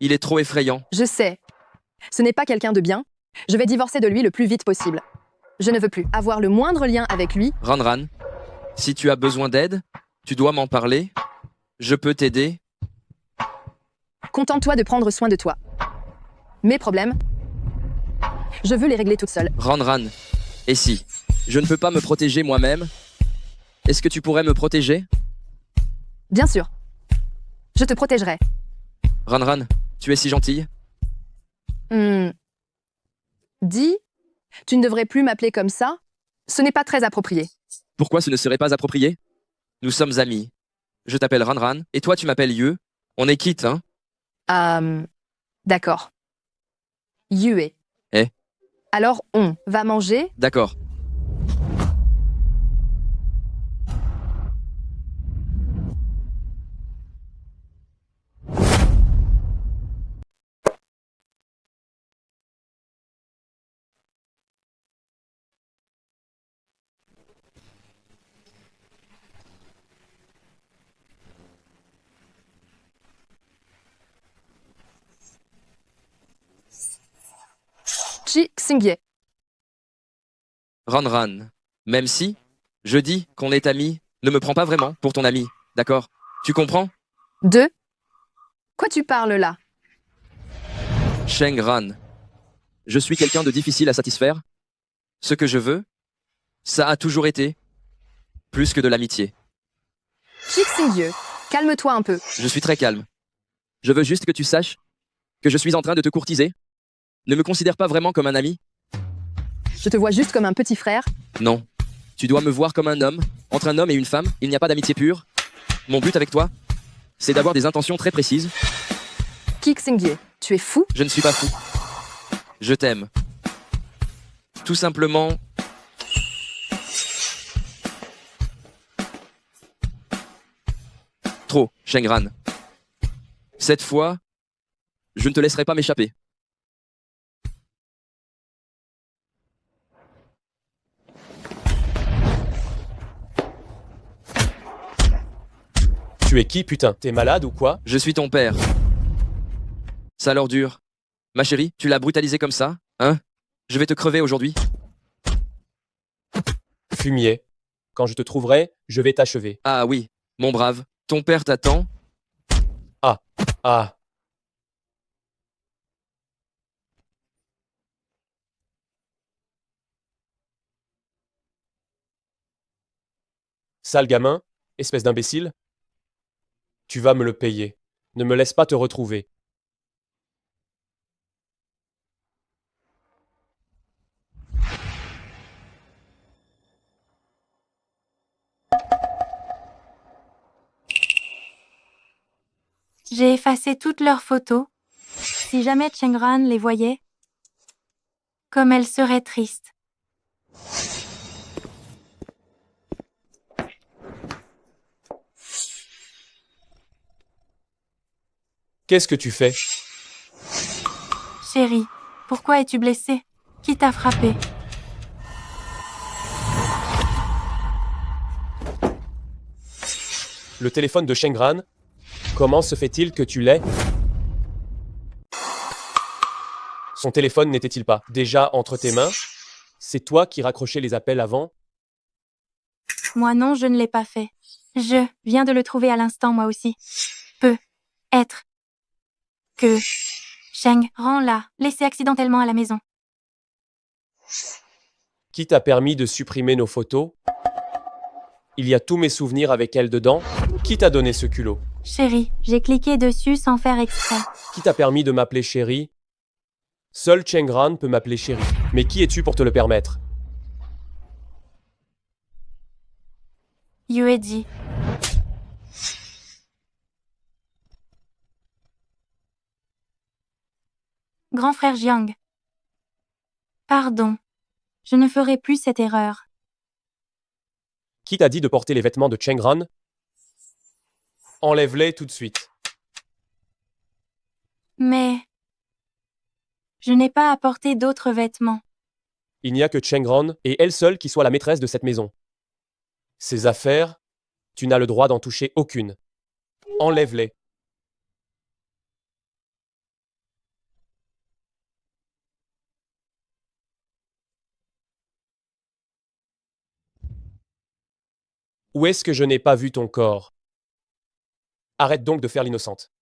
I: Il est trop effrayant.
B: Je sais. Ce n'est pas quelqu'un de bien. Je vais divorcer de lui le plus vite possible. Je ne veux plus avoir le moindre lien avec lui.
I: Ran, si tu as besoin d'aide, tu dois m'en parler. Je peux t'aider.
B: Contente-toi de prendre soin de toi. Mes problèmes, je veux les régler toute seule.
I: Ran, et si je ne peux pas me protéger moi-même, est-ce que tu pourrais me protéger?
B: Bien sûr. Je te protégerai.
I: Ran, tu es si gentille.
B: Dis, tu ne devrais plus m'appeler comme ça. Ce n'est pas très approprié.
I: Pourquoi ce ne serait pas approprié? Nous sommes amis. Je t'appelle Ran, et toi tu m'appelles Yue. On est quitte, hein?
B: D'accord. Yue.
I: Eh?
B: Alors on va manger?
I: D'accord.
B: Chi Xingye.
I: Ran, même si je dis qu'on est amis, ne me prends pas vraiment pour ton ami, d'accord? Tu comprends?
B: 2. Quoi tu parles là?
I: Cheng Ran, je suis quelqu'un de difficile à satisfaire. Ce que je veux, ça a toujours été plus que de l'amitié.
B: Chi Xingye, calme-toi un peu.
I: Je suis très calme. Je veux juste que tu saches que je suis en train de te courtiser. Ne me considère pas vraiment comme un ami.
B: Je te vois juste comme un petit frère.
I: Non. Tu dois me voir comme un homme. Entre un homme et une femme, il n'y a pas d'amitié pure. Mon but avec toi, c'est d'avoir des intentions très précises.
B: Chi Xingye, tu es fou?
I: Je ne suis pas fou. Je t'aime. Tout simplement... Trop, Cheng Ran. Cette fois, je ne te laisserai pas m'échapper.
A: Tu es qui, putain? T'es malade ou quoi?
I: Je suis ton père. Ça leur dure. Ma chérie, tu l'as brutalisé comme ça, hein? Je vais te crever aujourd'hui.
A: Fumier. Quand je te trouverai, je vais t'achever.
I: Ah oui, mon brave, ton père t'attend.
A: Ah. Sale gamin, espèce d'imbécile. Tu vas me le payer. Ne me laisse pas te retrouver.
D: J'ai effacé toutes leurs photos. Si jamais Cheng Ran les voyait, comme elle serait triste.
A: Qu'est-ce que tu fais?
D: Chérie, pourquoi es-tu blessée? Qui t'a frappé?
A: Le téléphone de Shengran? Comment se fait-il que tu l'aies? Son téléphone n'était-il pas déjà entre tes mains? C'est toi qui raccrochais les appels avant?
D: Moi non, je ne l'ai pas fait. Je viens de le trouver à l'instant, moi aussi. Peut être que Sheng Ran l'a laissé accidentellement à la maison.
A: Qui t'a permis de supprimer nos photos? Il y a tous mes souvenirs avec elle dedans. Qui t'a donné ce culot?
D: Chérie, j'ai cliqué dessus sans faire exprès.
A: Qui t'a permis de m'appeler chérie? Seul Shengran peut m'appeler chérie. Mais qui es-tu pour te le permettre?
D: Yueji. Grand frère Jiang. Pardon. Je ne ferai plus cette erreur.
A: Qui t'a dit de porter les vêtements de Shengran? Enlève-les tout de suite.
D: Mais je n'ai pas apporté d'autres vêtements.
A: Il n'y a que Shengran et elle seule qui soit la maîtresse de cette maison. Ces affaires, tu n'as le droit d'en toucher aucune. Enlève-les. Où est-ce que je n'ai pas vu ton corps? Arrête donc de faire l'innocente.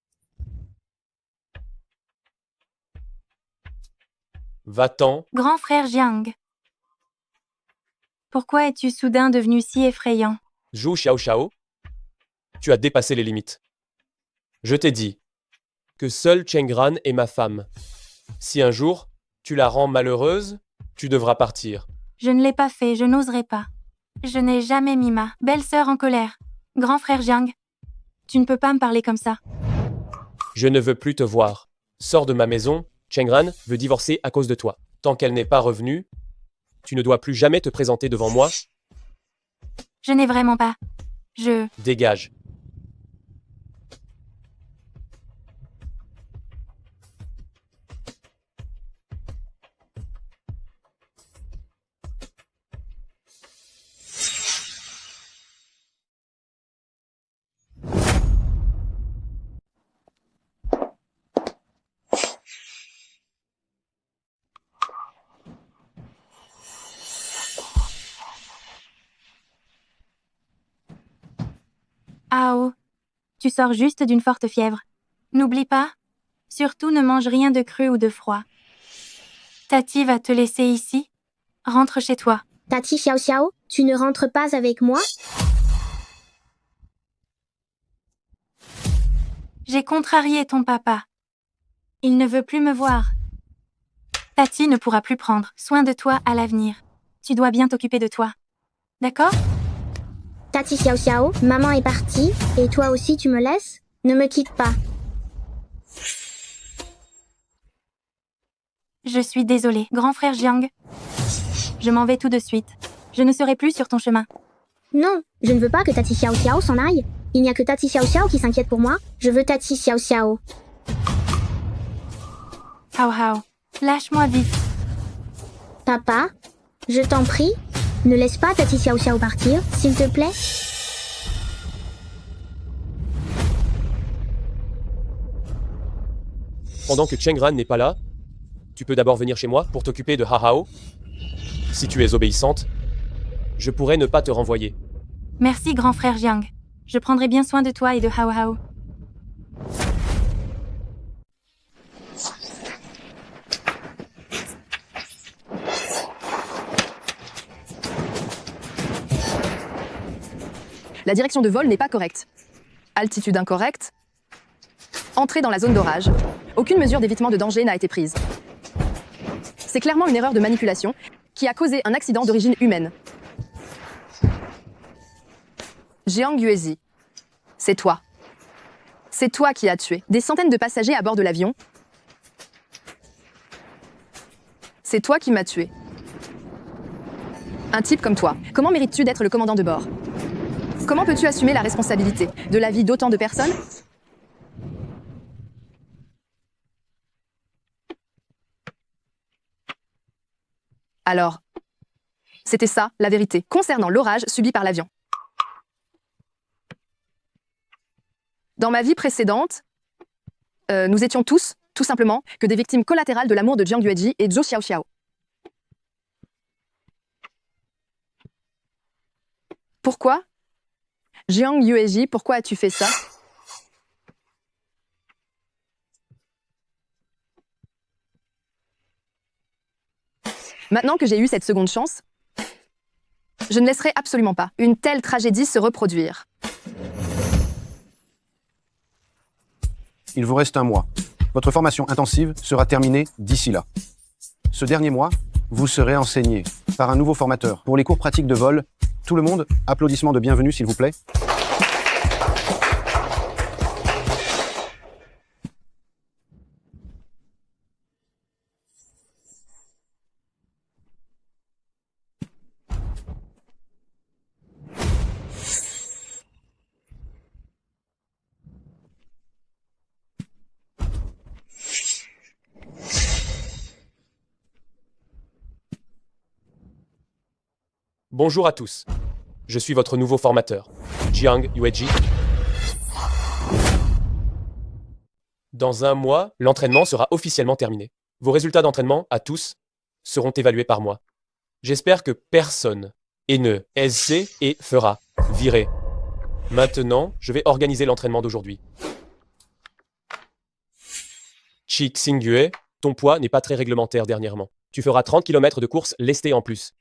A: Va-t'en.
D: Grand frère Jiang. Pourquoi es-tu soudain devenu si effrayant?
A: Zhou Xiao Xiao, tu as dépassé les limites. Je t'ai dit que seule Shengran est ma femme. Si un jour, tu la rends malheureuse, tu devras partir.
D: Je ne l'ai pas fait, je n'oserais pas. Je n'ai jamais mis ma belle-sœur en colère. Grand frère Jiang, tu ne peux pas me parler comme ça.
A: Je ne veux plus te voir. Sors de ma maison, Shengran veut divorcer à cause de toi. Tant qu'elle n'est pas revenue, tu ne dois plus jamais te présenter devant moi.
D: Je n'ai vraiment pas. Je...
A: Dégage.
D: Ao, tu sors juste d'une forte fièvre. N'oublie pas, surtout ne mange rien de cru ou de froid. Tati va te laisser ici. Rentre chez toi.
E: Tati Xiao Xiao, tu ne rentres pas avec moi?
D: J'ai contrarié ton papa. Il ne veut plus me voir. Tati ne pourra plus prendre soin de toi à l'avenir. Tu dois bien t'occuper de toi. D'accord?
E: Tati Xiao Xiao, maman est partie, et toi aussi tu me laisses? Ne me quitte pas.
D: Je suis désolée, grand frère Jiang. Je m'en vais tout de suite. Je ne serai plus sur ton chemin.
E: Non, je ne veux pas que Tati Xiao Xiao s'en aille. Il n'y a que Tati Xiao Xiao qui s'inquiète pour moi. Je veux Tati Xiao Xiao.
D: Hao Hao, lâche-moi vite.
E: Papa, je t'en prie, ne laisse pas Tati Xiao Xiao partir, s'il te plaît.
A: Pendant que Shengran n'est pas là, tu peux d'abord venir chez moi pour t'occuper de Hao. Si tu es obéissante, je pourrais ne pas te renvoyer.
D: Merci, grand frère Jiang. Je prendrai bien soin de toi et de Hao Hao.
B: La direction de vol n'est pas correcte. Altitude incorrecte. Entrée dans la zone d'orage. Aucune mesure d'évitement de danger n'a été prise. C'est clairement une erreur de manipulation qui a causé un accident d'origine humaine. Jiang Yuezi, c'est toi. C'est toi qui as tué des centaines de passagers à bord de l'avion. C'est toi qui m'as tué. Un type comme toi, comment mérites-tu d'être le commandant de bord? Comment peux-tu assumer la responsabilité de la vie d'autant de personnes? Alors, c'était ça, la vérité, concernant l'orage subi par l'avion. Dans ma vie précédente, nous étions tous, tout simplement, que des victimes collatérales de l'amour de Jiang Yueji et Zhou Xiaoxiao. Pourquoi? Jiang Yueji, pourquoi as-tu fait ça? Maintenant que j'ai eu cette seconde chance, je ne laisserai absolument pas une telle tragédie se reproduire.
F: Il vous reste un mois. Votre formation intensive sera terminée d'ici là. Ce dernier mois, vous serez enseigné par un nouveau formateur. Pour les cours pratiques de vol, tout le monde, applaudissements de bienvenue s'il vous plaît.
A: Bonjour à tous. Je suis votre nouveau formateur, Jiang Yueji. Dans un mois, l'entraînement sera officiellement terminé. Vos résultats d'entraînement, à tous, seront évalués par moi. J'espère que personne ne SC et fera virer. Maintenant, je vais organiser l'entraînement d'aujourd'hui. Chi Xingyue, ton poids n'est pas très réglementaire dernièrement. Tu feras 30 km de course lestée en plus.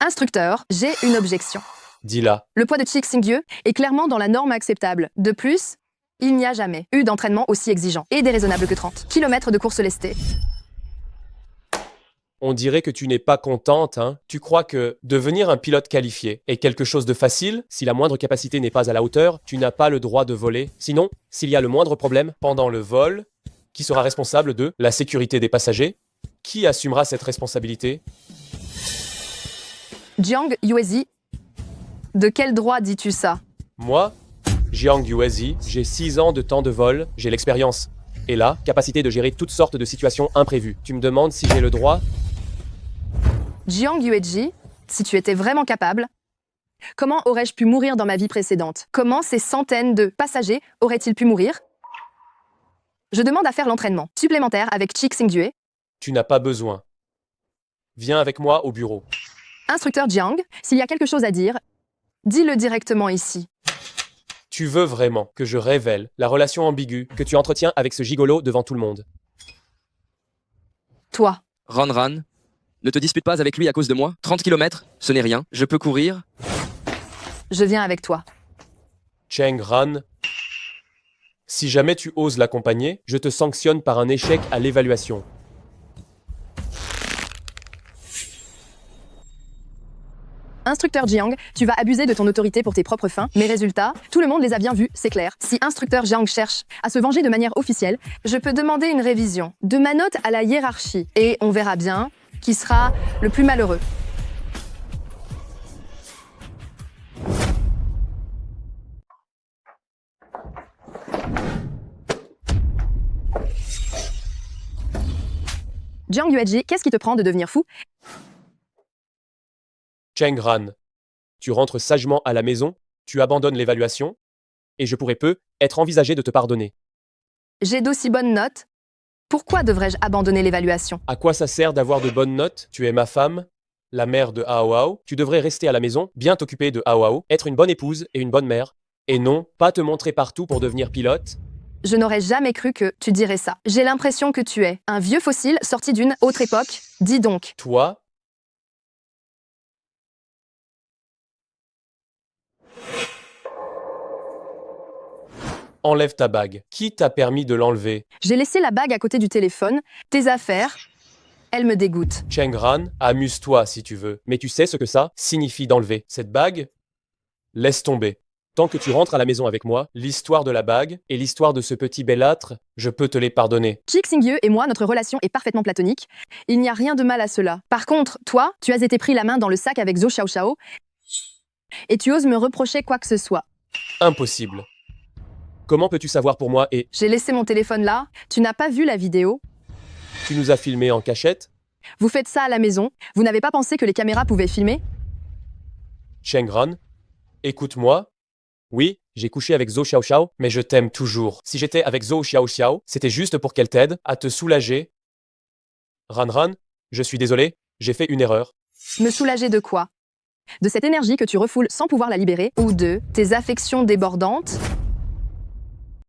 B: Instructeur, j'ai une objection.
A: Dis-la.
B: Le poids de Chi Xingyue est clairement dans la norme acceptable. De plus, il n'y a jamais eu d'entraînement aussi exigeant et déraisonnable que 30 km de course lestée.
A: On dirait que tu n'es pas contente, hein? Tu crois que devenir un pilote qualifié est quelque chose de facile? Si la moindre capacité n'est pas à la hauteur, tu n'as pas le droit de voler. Sinon, s'il y a le moindre problème pendant le vol, qui sera responsable de la sécurité des passagers? Qui assumera cette responsabilité?
B: Jiang Yueji, de quel droit dis-tu ça?
A: Moi, Jiang Yueji, j'ai 6 ans de temps de vol, j'ai l'expérience. Et là, capacité de gérer toutes sortes de situations imprévues. Tu me demandes si j'ai le droit?
B: Jiang Yueji, si tu étais vraiment capable, comment aurais-je pu mourir dans ma vie précédente? Comment ces centaines de passagers auraient-ils pu mourir? Je demande à faire l'entraînement supplémentaire avec Chi Xingyue.
A: Tu n'as pas besoin. Viens avec moi au bureau.
B: Instructeur Jiang, s'il y a quelque chose à dire, dis-le directement ici.
A: Tu veux vraiment que je révèle la relation ambiguë que tu entretiens avec ce gigolo devant tout le monde?
B: Toi.
I: Ran, ne te dispute pas avec lui à cause de moi. 30 km, ce n'est rien. Je peux courir.
B: Je viens avec toi.
A: Cheng Ran, si jamais tu oses l'accompagner, je te sanctionne par un échec à l'évaluation.
B: Instructeur Jiang, tu vas abuser de ton autorité pour tes propres fins. Mes résultats, tout le monde les a bien vus, c'est clair. Si instructeur Jiang cherche à se venger de manière officielle, je peux demander une révision de ma note à la hiérarchie. Et on verra bien qui sera le plus malheureux. Jiang Yueji, qu'est-ce qui te prend de devenir fou?
A: Cheng Ran, tu rentres sagement à la maison, tu abandonnes l'évaluation, et je pourrais être envisagé de te pardonner.
B: J'ai d'aussi bonnes notes. Pourquoi devrais-je abandonner l'évaluation?
A: À quoi ça sert d'avoir de bonnes notes? Tu es ma femme, la mère de Hao Hao. Tu devrais rester à la maison, bien t'occuper de Hao Hao, être une bonne épouse et une bonne mère. Et non, pas te montrer partout pour devenir pilote.
B: Je n'aurais jamais cru que tu dirais ça. J'ai l'impression que tu es un vieux fossile sorti d'une autre époque. Dis donc.
A: Toi, enlève ta bague. Qui t'a permis de l'enlever?
B: J'ai laissé la bague à côté du téléphone. Tes affaires, elles me dégoûtent.
A: Cheng Ran, amuse-toi si tu veux. Mais tu sais ce que ça signifie d'enlever cette bague? Laisse tomber. Tant que tu rentres à la maison avec moi, l'histoire de la bague et l'histoire de ce petit bellâtre, je peux te les pardonner.
B: Chi Xingyue et moi, notre relation est parfaitement platonique. Il n'y a rien de mal à cela. Par contre, toi, tu as été pris la main dans le sac avec Zhou Xiaoxiao et tu oses me reprocher quoi que ce soit.
A: Impossible. Comment peux-tu savoir pour moi et
B: J'ai laissé mon téléphone là. Tu n'as pas vu la vidéo?
A: tu nous as filmés en cachette?
B: Vous faites ça à la maison. Vous n'avez pas pensé que les caméras pouvaient filmer?
A: Chengran, écoute-moi. Oui, j'ai couché avec Zhou Xiaoxiao, mais je t'aime toujours. Si j'étais avec Zhou Xiaoxiao, c'était juste pour qu'elle t'aide à te soulager. Ranran, je suis désolé, j'ai fait une erreur.
B: Me soulager de quoi? De cette énergie que tu refoules sans pouvoir la libérer, ou de tes affections débordantes?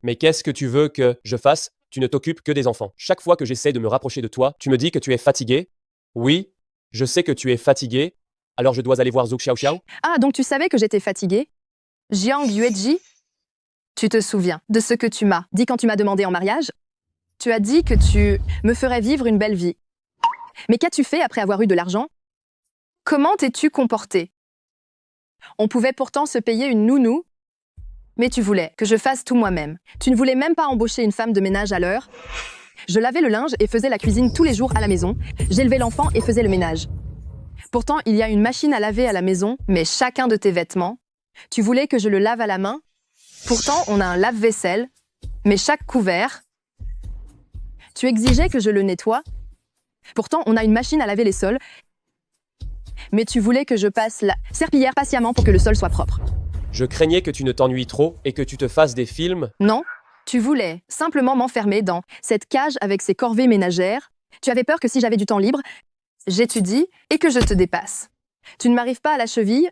A: Mais qu'est-ce que tu veux que je fasse? Tu ne t'occupes que des enfants. Chaque fois que j'essaie de me rapprocher de toi, tu me dis que tu es fatigué. Oui, je sais que tu es fatigué. Alors je dois aller voir Zhou Xiaoxiao?
B: Ah, donc tu savais que j'étais fatiguée? Jiang Yueji? Tu te souviens de ce que tu m'as dit quand tu m'as demandé en mariage? Tu as dit que tu me ferais vivre une belle vie. Mais qu'as-tu fait après avoir eu de l'argent? Comment t'es-tu comporté? On pouvait pourtant se payer une nounou. Mais tu voulais que je fasse tout moi-même. Tu ne voulais même pas embaucher une femme de ménage à l'heure. Je lavais le linge et faisais la cuisine tous les jours à la maison. J'élevais l'enfant et faisais le ménage. Pourtant, il y a une machine à laver à la maison, mais chacun de tes vêtements, tu voulais que je le lave à la main. Pourtant, on a un lave-vaisselle, mais chaque couvert, tu exigeais que je le nettoie. Pourtant, on a une machine à laver les sols, mais tu voulais que je passe la serpillière patiemment pour que le sol soit propre.
A: Je craignais que tu ne t'ennuies trop et que tu te fasses des films.
B: Non, tu voulais simplement m'enfermer dans cette cage avec ces corvées ménagères. Tu avais peur que si j'avais du temps libre, j'étudie et que je te dépasse. Tu ne m'arrives pas à la cheville,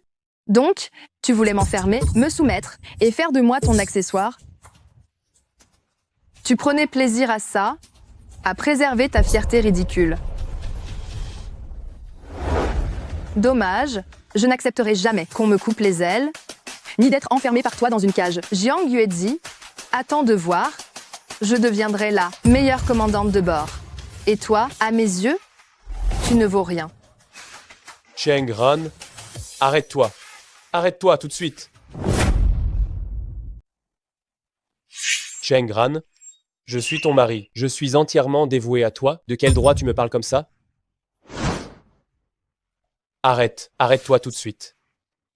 B: donc tu voulais m'enfermer, me soumettre et faire de moi ton accessoire. Tu prenais plaisir à ça, à préserver ta fierté ridicule. Dommage, je n'accepterai jamais qu'on me coupe les ailes, ni d'être enfermé par toi dans une cage. Jiang Yuezi, attends de voir, je deviendrai la meilleure commandante de bord. Et toi, à mes yeux, tu ne vaux rien.
A: Chengran, arrête-toi. Arrête-toi tout de suite. Chengran, je suis ton mari. Je suis entièrement dévoué à toi. De quel droit tu me parles comme ça? Arrête. Arrête-toi tout de suite.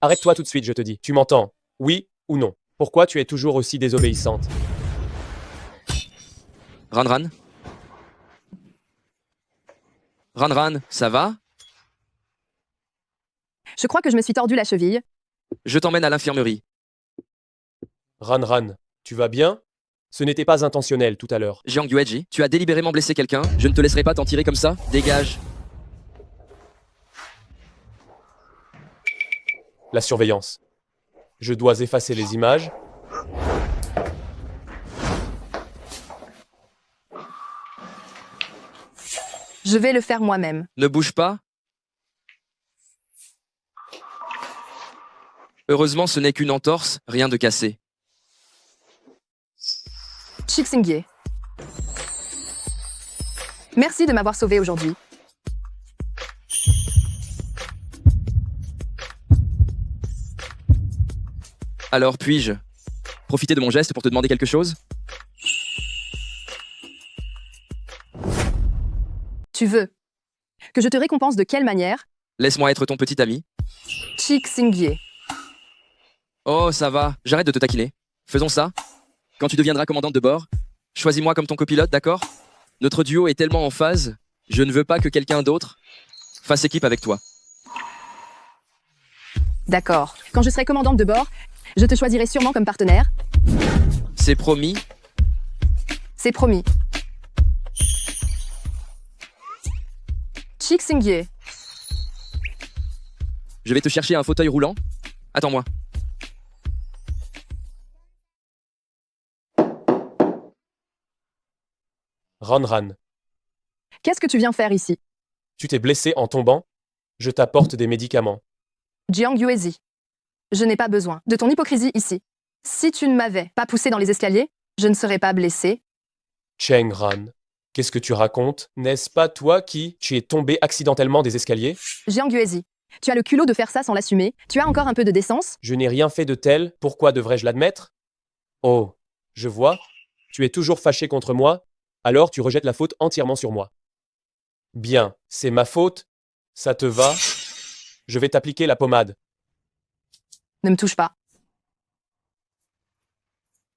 A: Arrête-toi tout de suite, je te dis. Tu m'entends? Oui ou non? Pourquoi tu es toujours aussi désobéissante?
I: Ranran? Ranran, ça va?
B: Je crois que je me suis tordu la cheville.
I: Je t'emmène à l'infirmerie.
A: Ranran, tu vas bien? Ce n'était pas intentionnel tout à l'heure.
I: Jiang Yueji, tu as délibérément blessé quelqu'un. Je ne te laisserai pas t'en tirer comme ça. Dégage.
A: La surveillance. Je dois effacer les images.
B: Je vais le faire moi-même.
I: Ne bouge pas. Heureusement, ce n'est qu'une entorse, rien de cassé.
B: Chixingye. Merci de m'avoir sauvé aujourd'hui.
I: Alors, puis-je profiter de mon geste pour te demander quelque chose?
B: Tu veux que je te récompense de quelle manière?
I: Laisse-moi être ton petit ami.
B: Chixingye.
I: Oh, ça va, j'arrête de te taquiner. Faisons ça. Quand tu deviendras commandante de bord, choisis-moi comme ton copilote, d'accord? Notre duo est tellement en phase, je ne veux pas que quelqu'un d'autre fasse équipe avec toi.
B: D'accord. Quand je serai commandante de bord, je te choisirai sûrement comme partenaire.
I: C'est promis.
B: C'est promis. Chixingye.
I: Je vais te chercher un fauteuil roulant. Attends-moi.
A: Ranran,
B: Qu'est-ce que tu viens faire ici?
A: tu t'es blessé en tombant? Je t'apporte des médicaments.
B: Jiang Yuezi. Je n'ai pas besoin de ton hypocrisie ici. Si tu ne m'avais pas poussé dans les escaliers, je ne serais pas blessée.
A: Chengran, qu'est-ce que tu racontes? N'est-ce pas toi qui es tombé accidentellement des escaliers?
B: Jiang Yuezi. Tu as le culot de faire ça sans l'assumer. Tu as encore un peu de décence?
A: Je n'ai rien fait de tel, pourquoi devrais-je l'admettre? Oh, je vois, tu es toujours fâché contre moi, alors tu rejettes la faute entièrement sur moi. Bien, c'est ma faute, ça te va? Je vais t'appliquer la pommade.
B: Ne me touche pas.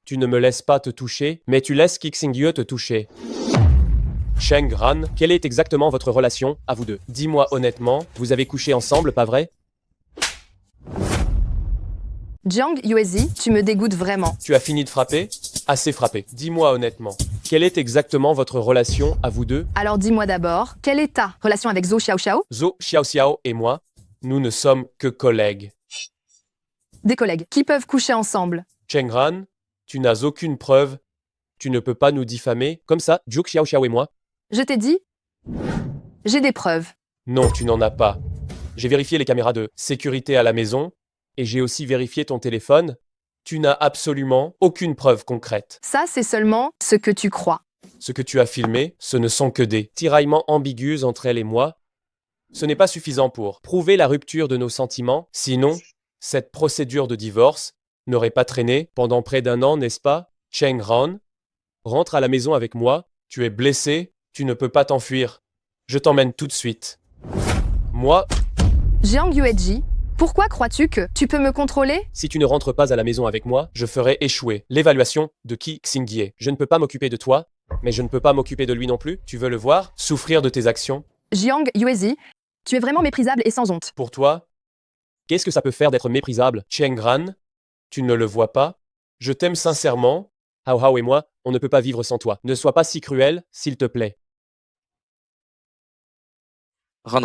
A: Tu ne me laisses pas te toucher, mais tu laisses Xingye te toucher. Cheng Ran, quelle est exactement votre relation à vous deux? Dis-moi honnêtement, vous avez couché ensemble, pas vrai?
B: Jiang Yuezi, tu me dégoûtes vraiment.
A: Tu as fini de frapper? Assez frappé. Dis-moi honnêtement, quelle est exactement votre relation à vous deux?
B: Alors dis-moi d'abord, quelle est ta relation avec Zhou Xiaoxiao?
A: Zhou Xiaoxiao et moi, nous ne sommes que collègues.
B: Des collègues qui peuvent coucher ensemble.
A: Cheng Ran, tu n'as aucune preuve. Tu ne peux pas nous diffamer. Comme ça, Zhou Xiaoxiao et moi.
B: Je t'ai dit, j'ai des preuves.
A: Non, tu n'en as pas. J'ai vérifié les caméras de sécurité à la maison et j'ai aussi vérifié ton téléphone. Tu n'as absolument aucune preuve concrète.
B: Ça, c'est seulement ce que tu crois.
A: Ce que tu as filmé, ce ne sont que des tiraillements ambigus entre elle et moi. Ce n'est pas suffisant pour prouver la rupture de nos sentiments. Sinon, cette procédure de divorce n'aurait pas traîné pendant près d'1 an, n'est-ce pas? Cheng Ran, rentre à la maison avec moi. Tu es blessé, tu ne peux pas t'enfuir. Je t'emmène tout de suite. Moi,
B: Jiang Yueji, pourquoi crois-tu que tu peux me contrôler?
A: si tu ne rentres pas à la maison avec moi, je ferai échouer l'évaluation de Qi Xingye. Je ne peux pas m'occuper de toi, mais je ne peux pas m'occuper de lui non plus. Tu veux le voir? Souffrir de tes actions?
B: Jiang Yuezi, tu es vraiment méprisable et sans honte.
A: Pour toi, qu'est-ce que ça peut faire d'être méprisable? Cheng Ran, tu ne le vois pas? Je t'aime sincèrement. Hao Hao et moi, on ne peut pas vivre sans toi. Ne sois pas si cruel, s'il te plaît.
I: Ran,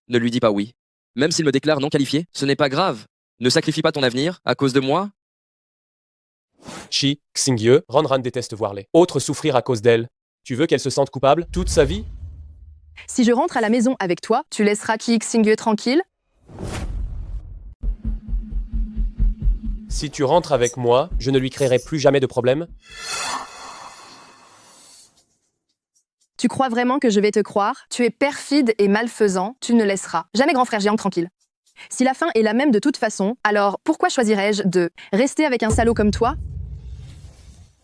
I: ne lui dis pas oui. Même s'il me déclare non qualifié, ce n'est pas grave. Ne sacrifie pas ton avenir à cause de moi.
A: Qi Xingye, Ran déteste voir les autres souffrir à cause d'elle. Tu veux qu'elle se sente coupable toute sa vie?
B: Si je rentre à la maison avec toi, tu laisseras Qi Xingye tranquille?
A: Si tu rentres avec moi, je ne lui créerai plus jamais de problème.
B: Tu crois vraiment que je vais te croire? Tu es perfide et malfaisant, tu ne laisseras jamais grand frère Jiang tranquille. Si la fin est la même de toute façon, alors pourquoi choisirais-je de rester avec un salaud comme toi?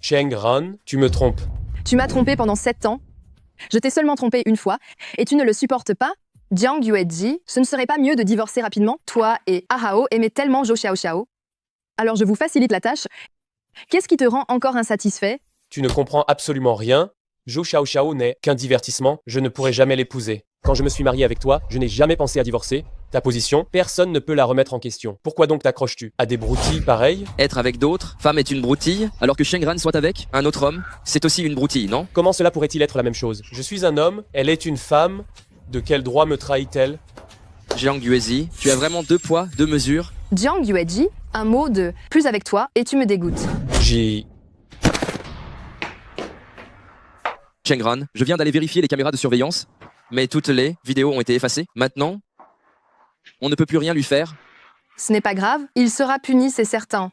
A: Cheng Ran, tu me trompes.
B: Tu m'as trompé pendant 7 ans. Je t'ai seulement trompé une fois, et tu ne le supportes pas? Jiang Yueji, ce ne serait pas mieux de divorcer rapidement? Toi et Ahao aimaient tellement Zhou Xiaoxiao. Alors je vous facilite la tâche. Qu'est-ce qui te rend encore insatisfait?
A: Tu ne comprends absolument rien. Zhou Xiaoxiao n'est qu'un divertissement. Je ne pourrai jamais l'épouser. Quand je me suis marié avec toi, je n'ai jamais pensé à divorcer. Ta position, personne ne peut la remettre en question. Pourquoi donc t'accroches-tu à des broutilles pareilles?
I: Être avec d'autres, femme est une broutille, alors que Cheng Ran soit avec un autre homme, c'est aussi une broutille, non?
A: Comment cela pourrait-il être la même chose? Je suis un homme, elle est une femme. De quel droit me trahit-elle?
I: Jiang Yuezi, tu as vraiment 2 poids, 2 mesures.
B: Jiang Yueji, un mot de plus avec toi et tu me dégoûtes.
I: Cheng Ran, je viens d'aller vérifier les caméras de surveillance, mais toutes les vidéos ont été effacées. Maintenant, on ne peut plus rien lui faire.
B: Ce n'est pas grave, il sera puni, c'est certain.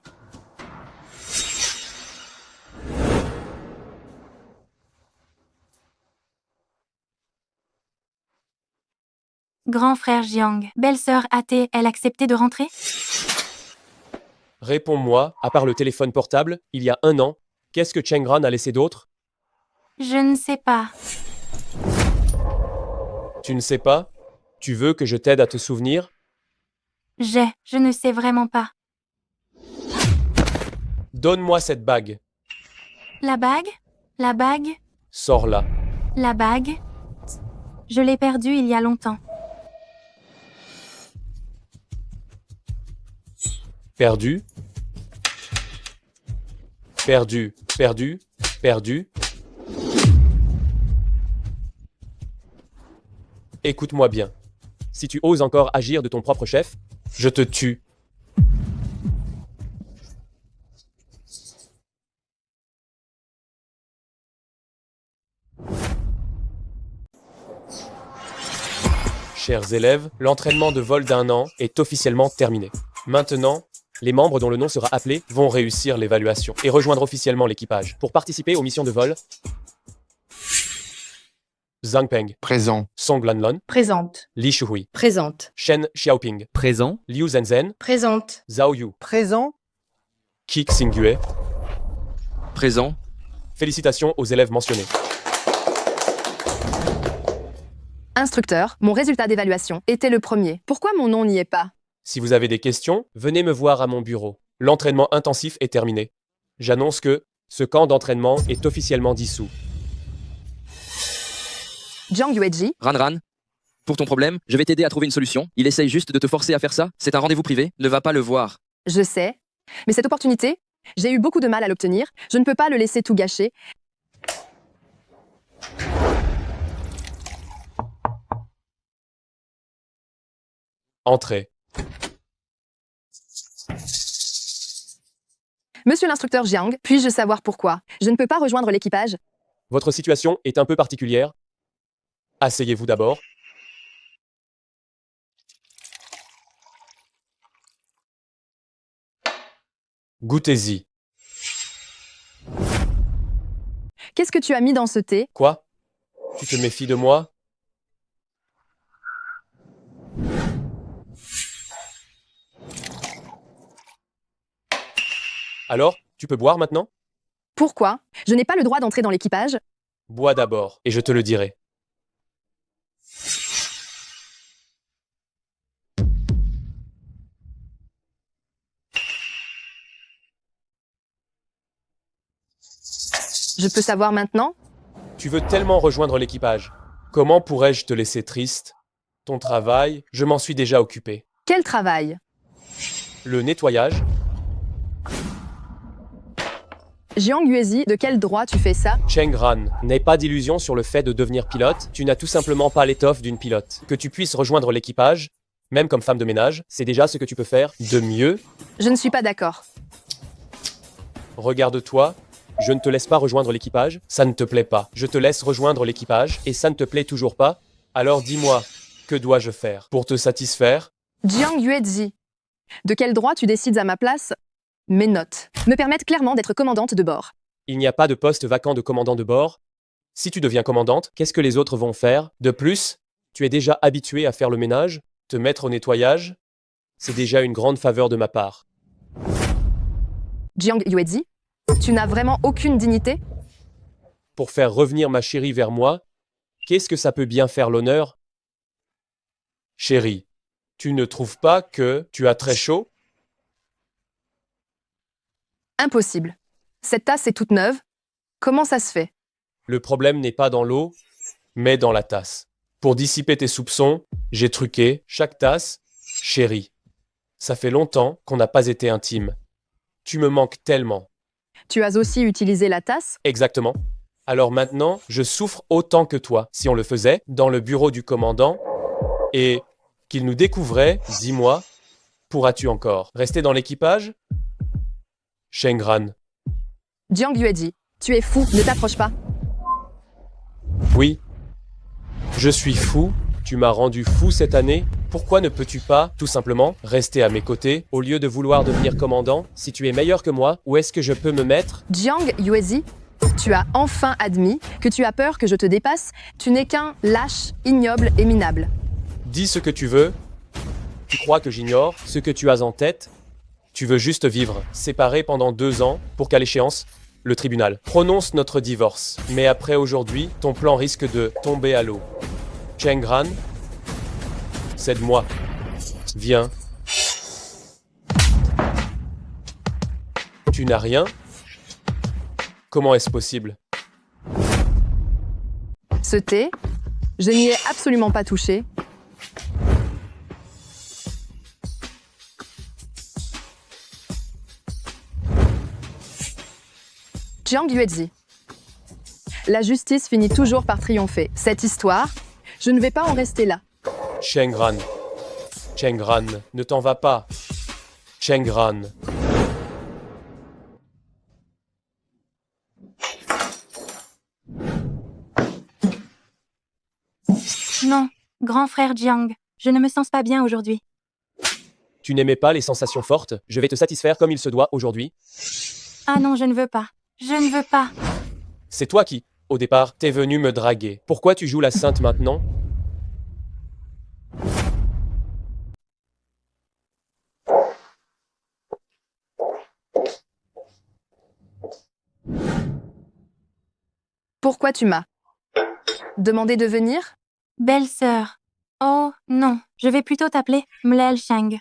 D: Grand frère Jiang, belle-sœur athée, elle accepté de rentrer?
A: Réponds-moi, à part le téléphone portable, il y a 1 an, qu'est-ce que Cheng Ran a laissé d'autre?
D: Je ne sais pas.
A: Tu ne sais pas? Tu veux que je t'aide à te souvenir?
D: Je ne sais vraiment pas.
A: Donne-moi cette bague.
D: La bague? La bague?
A: Sors-la.
D: La bague? Je l'ai perdue il y a longtemps.
A: Perdu. Perdu. Perdu. Perdu. Écoute-moi bien. Si tu oses encore agir de ton propre chef, je te tue. Chers élèves, l'entraînement de vol d'1 an est officiellement terminé. Maintenant, les membres dont le nom sera appelé vont réussir l'évaluation et rejoindre officiellement l'équipage. Pour participer aux missions de vol, Zhang Peng.
C: Présent.
A: Song Lanlon.
J: Présente.
A: Li Shuhui.
H: Présente.
A: Shen Xiaoping.
I: Présent.
A: Liu Zhenzhen.
H: Présente.
A: Zhao Yu.
C: Présent.
A: Qi Xingye.
I: Présent.
A: Félicitations aux élèves mentionnés.
B: Instructeur, mon résultat d'évaluation était le premier. Pourquoi mon nom n'y est pas?
A: Si vous avez des questions, venez me voir à mon bureau. L'entraînement intensif est terminé. J'annonce que ce camp d'entraînement est officiellement dissous.
B: Jiang Yueji,
I: Ran, pour ton problème, je vais t'aider à trouver une solution. Il essaye juste de te forcer à faire ça. C'est un rendez-vous privé, ne va pas le voir.
B: je sais. Mais cette opportunité, j'ai eu beaucoup de mal à l'obtenir. Je ne peux pas le laisser tout gâcher.
A: Entrez.
B: Monsieur l'instructeur Jiang, puis-je savoir pourquoi je ne peux pas rejoindre l'équipage?
A: Votre situation est un peu particulière. Asseyez-vous d'abord. Goûtez-y.
B: Qu'est-ce que tu as mis dans ce thé?
A: Quoi? Tu te méfies de moi? Alors, tu peux boire maintenant?
B: Pourquoi? Je n'ai pas le droit d'entrer dans l'équipage?
A: Bois d'abord, et je te le dirai.
B: Je peux savoir maintenant?
A: Tu veux tellement rejoindre l'équipage. Comment pourrais-je te laisser triste? Ton travail, je m'en suis déjà occupé.
B: Quel travail?
A: Le nettoyage,
B: Jiang Yuezi, de quel droit tu fais ça?
A: Cheng Ran, n'aie pas d'illusion sur le fait de devenir pilote, tu n'as tout simplement pas l'étoffe d'une pilote. Que tu puisses rejoindre l'équipage, même comme femme de ménage, c'est déjà ce que tu peux faire de mieux.
B: Je ne suis pas d'accord.
A: Regarde-toi, je ne te laisse pas rejoindre l'équipage, ça ne te plaît pas. Je te laisse rejoindre l'équipage, et ça ne te plaît toujours pas? Alors dis-moi, que dois-je faire pour te satisfaire?
B: Jiang Yuezi, de quel droit tu décides à ma place? Mes notes me permettent clairement d'être commandante de bord.
A: Il n'y a pas de poste vacant de commandant de bord. Si tu deviens commandante, qu'est-ce que les autres vont faire? De plus, tu es déjà habitué à faire le ménage, te mettre au nettoyage. C'est déjà une grande faveur de ma part.
B: Jiang Yuezi, tu n'as vraiment aucune dignité?
A: Pour faire revenir ma chérie vers moi, qu'est-ce que ça peut bien faire l'honneur? Chérie, tu ne trouves pas que tu as très chaud?
B: Impossible. Cette tasse est toute neuve. Comment ça se fait?
A: Le problème n'est pas dans l'eau, mais dans la tasse. Pour dissiper tes soupçons, j'ai truqué chaque tasse. Chérie, ça fait longtemps qu'on n'a pas été intime. Tu me manques tellement.
B: Tu as aussi utilisé la tasse?
A: Exactement. Alors maintenant, je souffre autant que toi. Si on le faisait dans le bureau du commandant et qu'il nous découvrait, dis-moi, pourras-tu encore rester dans l'équipage? Cheng Ran.
B: Jiang Yuezi, tu es fou, ne t'approche pas.
A: Oui. Je suis fou. Tu m'as rendu fou cette année. Pourquoi ne peux-tu pas, tout simplement, rester à mes côtés au lieu de vouloir devenir commandant? Si tu es meilleur que moi, où est-ce que je peux me mettre?
B: Jiang Yuezi, tu as enfin admis que tu as peur que je te dépasse. Tu n'es qu'un lâche, ignoble et minable.
A: Dis ce que tu veux. Tu crois que j'ignore ce que tu as en tête? Tu veux juste vivre, séparés pendant 2 ans, pour qu'à l'échéance, le tribunal prononce notre divorce. Mais après aujourd'hui, ton plan risque de tomber à l'eau. Cheng Ran, cède-moi. Viens. Tu n'as rien? Comment est-ce possible?
B: Ce thé, je n'y ai absolument pas touché. Jiang Yuezi. La justice finit toujours par triompher. Cette histoire, je ne vais pas en rester là.
A: Cheng Ran. Cheng Ran, ne t'en va pas. Cheng Ran.
D: Non, grand frère Jiang, je ne me sens pas bien aujourd'hui.
A: Tu n'aimais pas les sensations fortes? Je vais te satisfaire comme il se doit aujourd'hui.
D: Ah non, je ne veux pas. Je ne veux pas.
A: C'est toi qui, au départ, t'es venu me draguer. Pourquoi tu joues la sainte maintenant?
B: Pourquoi tu m'as demandé de venir?
D: Belle-sœur. Oh, non, je vais plutôt t'appeler Mlel Shang.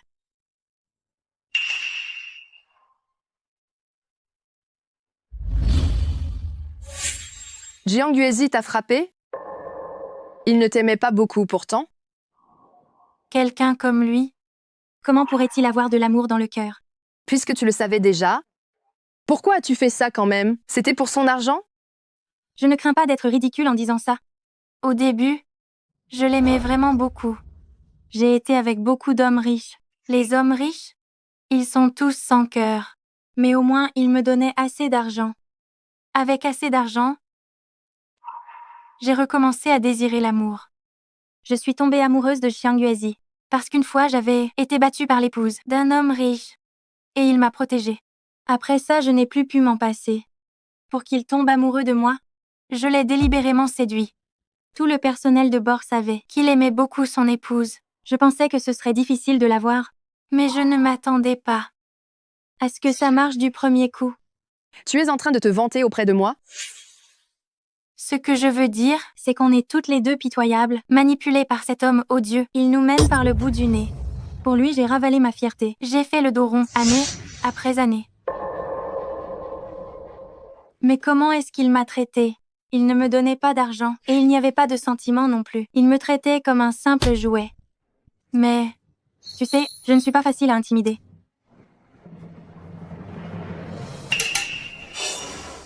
B: Jiang Yuezi t'a frappé? Il ne t'aimait pas beaucoup pourtant.
D: Quelqu'un comme lui, comment pourrait-il avoir de l'amour dans le cœur?
B: Puisque tu le savais déjà. Pourquoi as-tu fait ça quand même? C'était pour son argent?
D: Je ne crains pas d'être ridicule en disant ça. Au début, je l'aimais vraiment beaucoup. J'ai été avec beaucoup d'hommes riches. Les hommes riches, ils sont tous sans cœur. Mais au moins, ils me donnaient assez d'argent. Avec assez d'argent, j'ai recommencé à désirer l'amour. Je suis tombée amoureuse de Xiang Yuezi, parce qu'une fois j'avais été battue par l'épouse d'un homme riche. Et il m'a protégée. Après ça, je n'ai plus pu m'en passer. Pour qu'il tombe amoureux de moi, je l'ai délibérément séduit. Tout le personnel de bord savait qu'il aimait beaucoup son épouse. Je pensais que ce serait difficile de l'avoir, mais je ne m'attendais pas à ce que ça marche du premier coup.
B: Tu es en train de te vanter auprès de moi?
D: Ce que je veux dire, c'est qu'on est toutes les deux pitoyables, manipulées par cet homme odieux. Il nous mène par le bout du nez. Pour lui, j'ai ravalé ma fierté. J'ai fait le dos rond, année après année. Mais comment est-ce qu'il m'a traitée? Il ne me donnait pas d'argent, et il n'y avait pas de sentiments non plus. Il me traitait comme un simple jouet. Mais, tu sais, je ne suis pas facile à intimider.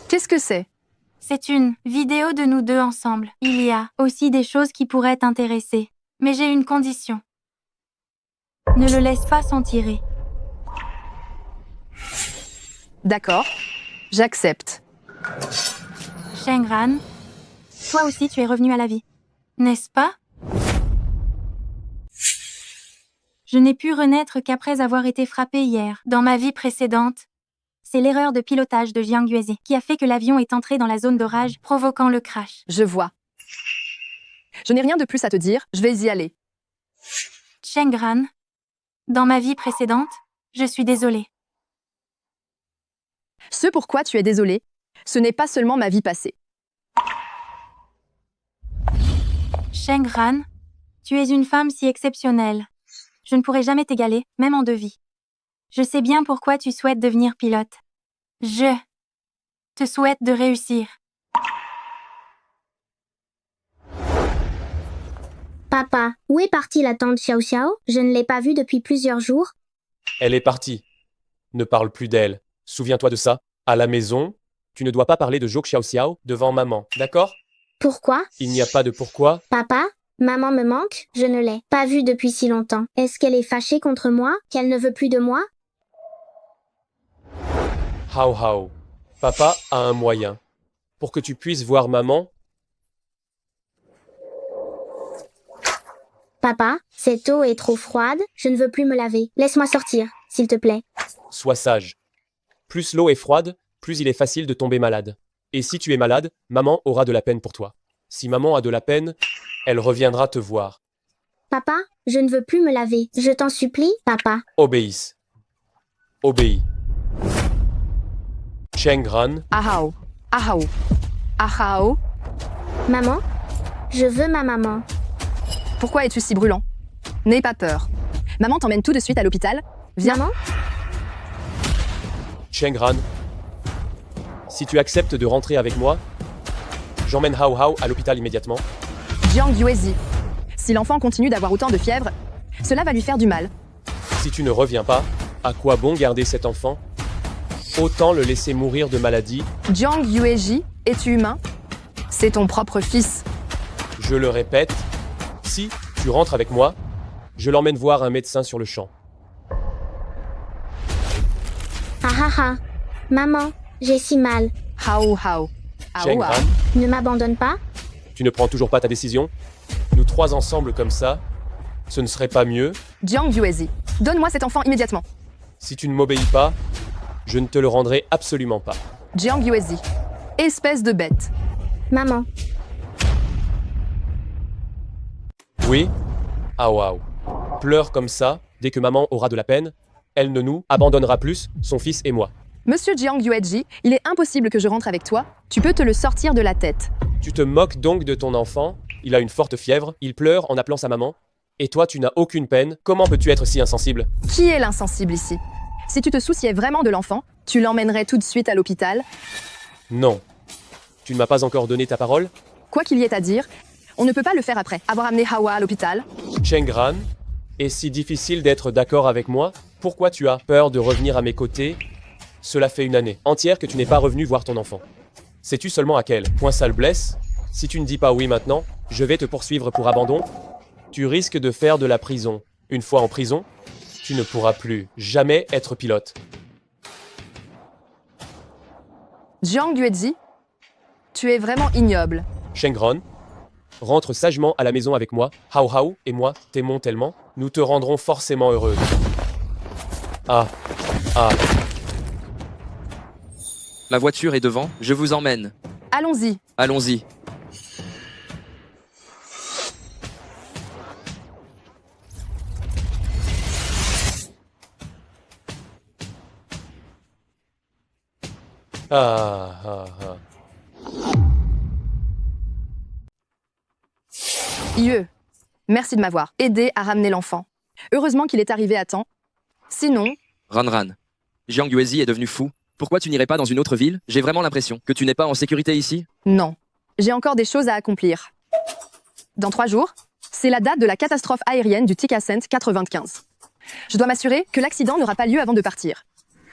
B: Qu'est-ce que c'est?
D: C'est une vidéo de nous deux ensemble. Il y a aussi des choses qui pourraient t'intéresser. Mais j'ai une condition. Ne le laisse pas s'en tirer.
B: D'accord. J'accepte.
D: Shengran, toi aussi tu es revenu à la vie, n'est-ce pas? Je n'ai pu renaître qu'après avoir été frappé hier. Dans ma vie précédente, c'est l'erreur de pilotage de Jiang Yuezi qui a fait que l'avion est entré dans la zone d'orage, provoquant le crash.
B: Je vois. Je n'ai rien de plus à te dire, je vais y aller.
D: Shengran, dans ma vie précédente, je suis désolée.
B: Ce pourquoi tu es désolé, ce n'est pas seulement ma vie passée.
D: Shengran, tu es une femme si exceptionnelle. Je ne pourrai jamais t'égaler, même en 2 vies. Je sais bien pourquoi tu souhaites devenir pilote. Je te souhaite de réussir.
E: Papa, où est partie la tante Xiao Xiao? Je ne l'ai pas vue depuis plusieurs jours.
A: Elle est partie. Ne parle plus d'elle. Souviens-toi de ça. À la maison, tu ne dois pas parler de Zhou Xiao Xiao devant maman, d'accord?
E: Pourquoi?
A: Il n'y a pas de pourquoi.
E: Papa, maman me manque, je ne l'ai pas vue depuis si longtemps. Est-ce qu'elle est fâchée contre moi? Qu'elle ne veut plus de moi?
A: Hao Hao. Papa a un moyen. Pour que tu puisses voir maman,
E: Papa, cette eau est trop froide, je ne veux plus me laver. Laisse-moi sortir, s'il te plaît.
A: sois sage. Plus l'eau est froide, plus il est facile de tomber malade. Et si tu es malade, maman aura de la peine pour toi. Si maman a de la peine, elle reviendra te voir.
E: Papa, je ne veux plus me laver. Je t'en supplie, papa.
A: Obéisse. Obéis. Shengran,
B: Ahao. Ahao. Ahao.
E: Maman? Je veux ma maman.
B: Pourquoi es-tu si brûlant? N'aie pas peur. Maman t'emmène tout de suite à l'hôpital. Viens.
E: Maman?
A: Shengran. Si tu acceptes de rentrer avec moi, j'emmène Hao Hao à l'hôpital immédiatement.
B: Jiang Yuezi. Si l'enfant continue d'avoir autant de fièvre, cela va lui faire du mal.
A: Si tu ne reviens pas, à quoi bon garder cet enfant? Autant le laisser mourir de maladie.
B: Jiang Yuezi, es-tu humain? C'est ton propre fils.
A: Je le répète, si tu rentres avec moi, je l'emmène voir un médecin sur le champ.
E: Ah ah ah. Maman, j'ai si mal.
B: Hao Hao. Hao
A: Shengran,
B: Hao.
E: Ne m'abandonne pas?
A: tu ne prends toujours pas ta décision? Nous trois ensemble comme ça, ce ne serait pas mieux?
B: Jiang Yuezi. Donne-moi cet enfant immédiatement.
A: Si tu ne m'obéis pas, je ne te le rendrai absolument pas.
B: Jiang Yuezi. Espèce de bête.
E: Maman.
A: Oui? Ah waouh. Pleure comme ça, dès que maman aura de la peine, elle ne nous abandonnera plus, son fils et moi.
B: Monsieur Jiang Yuezi, il est impossible que je rentre avec toi. Tu peux te le sortir de la tête.
A: Tu te moques donc de ton enfant? Il a une forte fièvre, il pleure en appelant sa maman. Et toi, tu n'as aucune peine. Comment peux-tu être si insensible?
B: Qui est l'insensible ici? Si tu te souciais vraiment de l'enfant, tu l'emmènerais tout de suite à l'hôpital.
A: Non. Tu ne m'as pas encore donné ta parole?
B: Quoi qu'il y ait à dire, On ne peut pas le faire après avoir amené Hawa à l'hôpital.
A: Chengran, est-ce si difficile d'être d'accord avec moi? Pourquoi tu as peur de revenir à mes côtés? Cela fait une année entière que tu n'es pas revenu voir ton enfant. Sais-tu seulement à quel point ça le blesse? Si tu ne dis pas oui maintenant, je vais te poursuivre pour abandon. Tu risques de faire de la prison. Une fois en prison, tu ne pourras plus jamais être pilote.
B: Jiang Yuezi, tu es vraiment ignoble.
A: Chengran, rentre sagement à la maison avec moi. Hao Hao et moi t'aimons tellement, nous te rendrons forcément heureuse. Ah.
I: La voiture est devant, je vous emmène.
B: Allons-y.
I: Allons-y.
A: Ah.
B: Yeux, merci de m'avoir aidé à ramener l'enfant. Heureusement qu'il est arrivé à temps. Sinon,
I: Ran. Jiang Yuezi est devenu fou. Pourquoi tu n'irais pas dans une autre ville? J'ai vraiment l'impression que tu n'es pas en sécurité ici.
B: non. J'ai encore des choses à accomplir. Dans 3 jours, c'est la date de la catastrophe aérienne du TK-Cent 95. Je dois m'assurer que l'accident n'aura pas lieu avant de partir.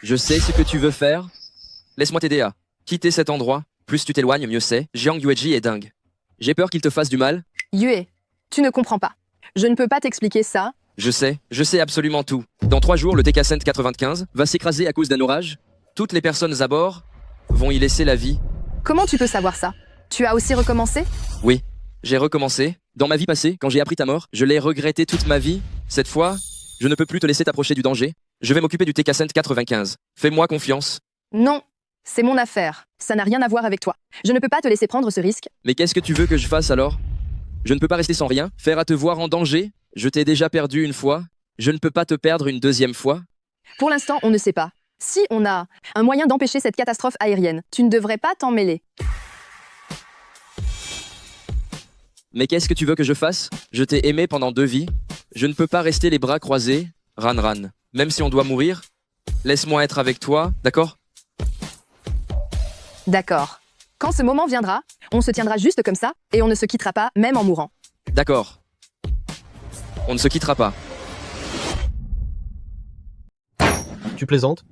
I: Je sais ce que tu veux faire. Laisse-moi t'aider à quitter cet endroit. Plus tu t'éloignes, mieux c'est. Jiang Yuezi est dingue. J'ai peur qu'il te fasse du mal.
B: Yue, tu ne comprends pas. Je ne peux pas t'expliquer ça.
I: Je sais absolument tout. Dans 3 jours, le TK-Cent 95 va s'écraser à cause d'un orage. Toutes les personnes à bord vont y laisser la vie.
B: Comment tu peux savoir ça? Tu as aussi recommencé?
I: Oui, j'ai recommencé. Dans ma vie passée, quand j'ai appris ta mort, je l'ai regretté toute ma vie. Cette fois, je ne peux plus te laisser t'approcher du danger. Je vais m'occuper du TK-Cent 95. Fais-moi confiance.
B: Non, c'est mon affaire. Ça n'a rien à voir avec toi. Je ne peux pas te laisser prendre ce risque.
I: Mais qu'est-ce que tu veux que je fasse alors? Je ne peux pas rester sans rien, faire à te voir en danger. Je t'ai déjà perdu une fois. Je ne peux pas te perdre une deuxième fois.
B: Pour l'instant, on ne sait pas. Si on a un moyen d'empêcher cette catastrophe aérienne, tu ne devrais pas t'en mêler.
I: Mais qu'est-ce que tu veux que je fasse? Je t'ai aimé pendant 2 vies. Je ne peux pas rester les bras croisés. Ran. Même si on doit mourir, laisse-moi être avec toi, d'accord?
B: D'accord. Quand ce moment viendra, on se tiendra juste comme ça, et on ne se quittera pas, même en mourant.
I: D'accord. On ne se quittera pas.
L: Tu plaisantes?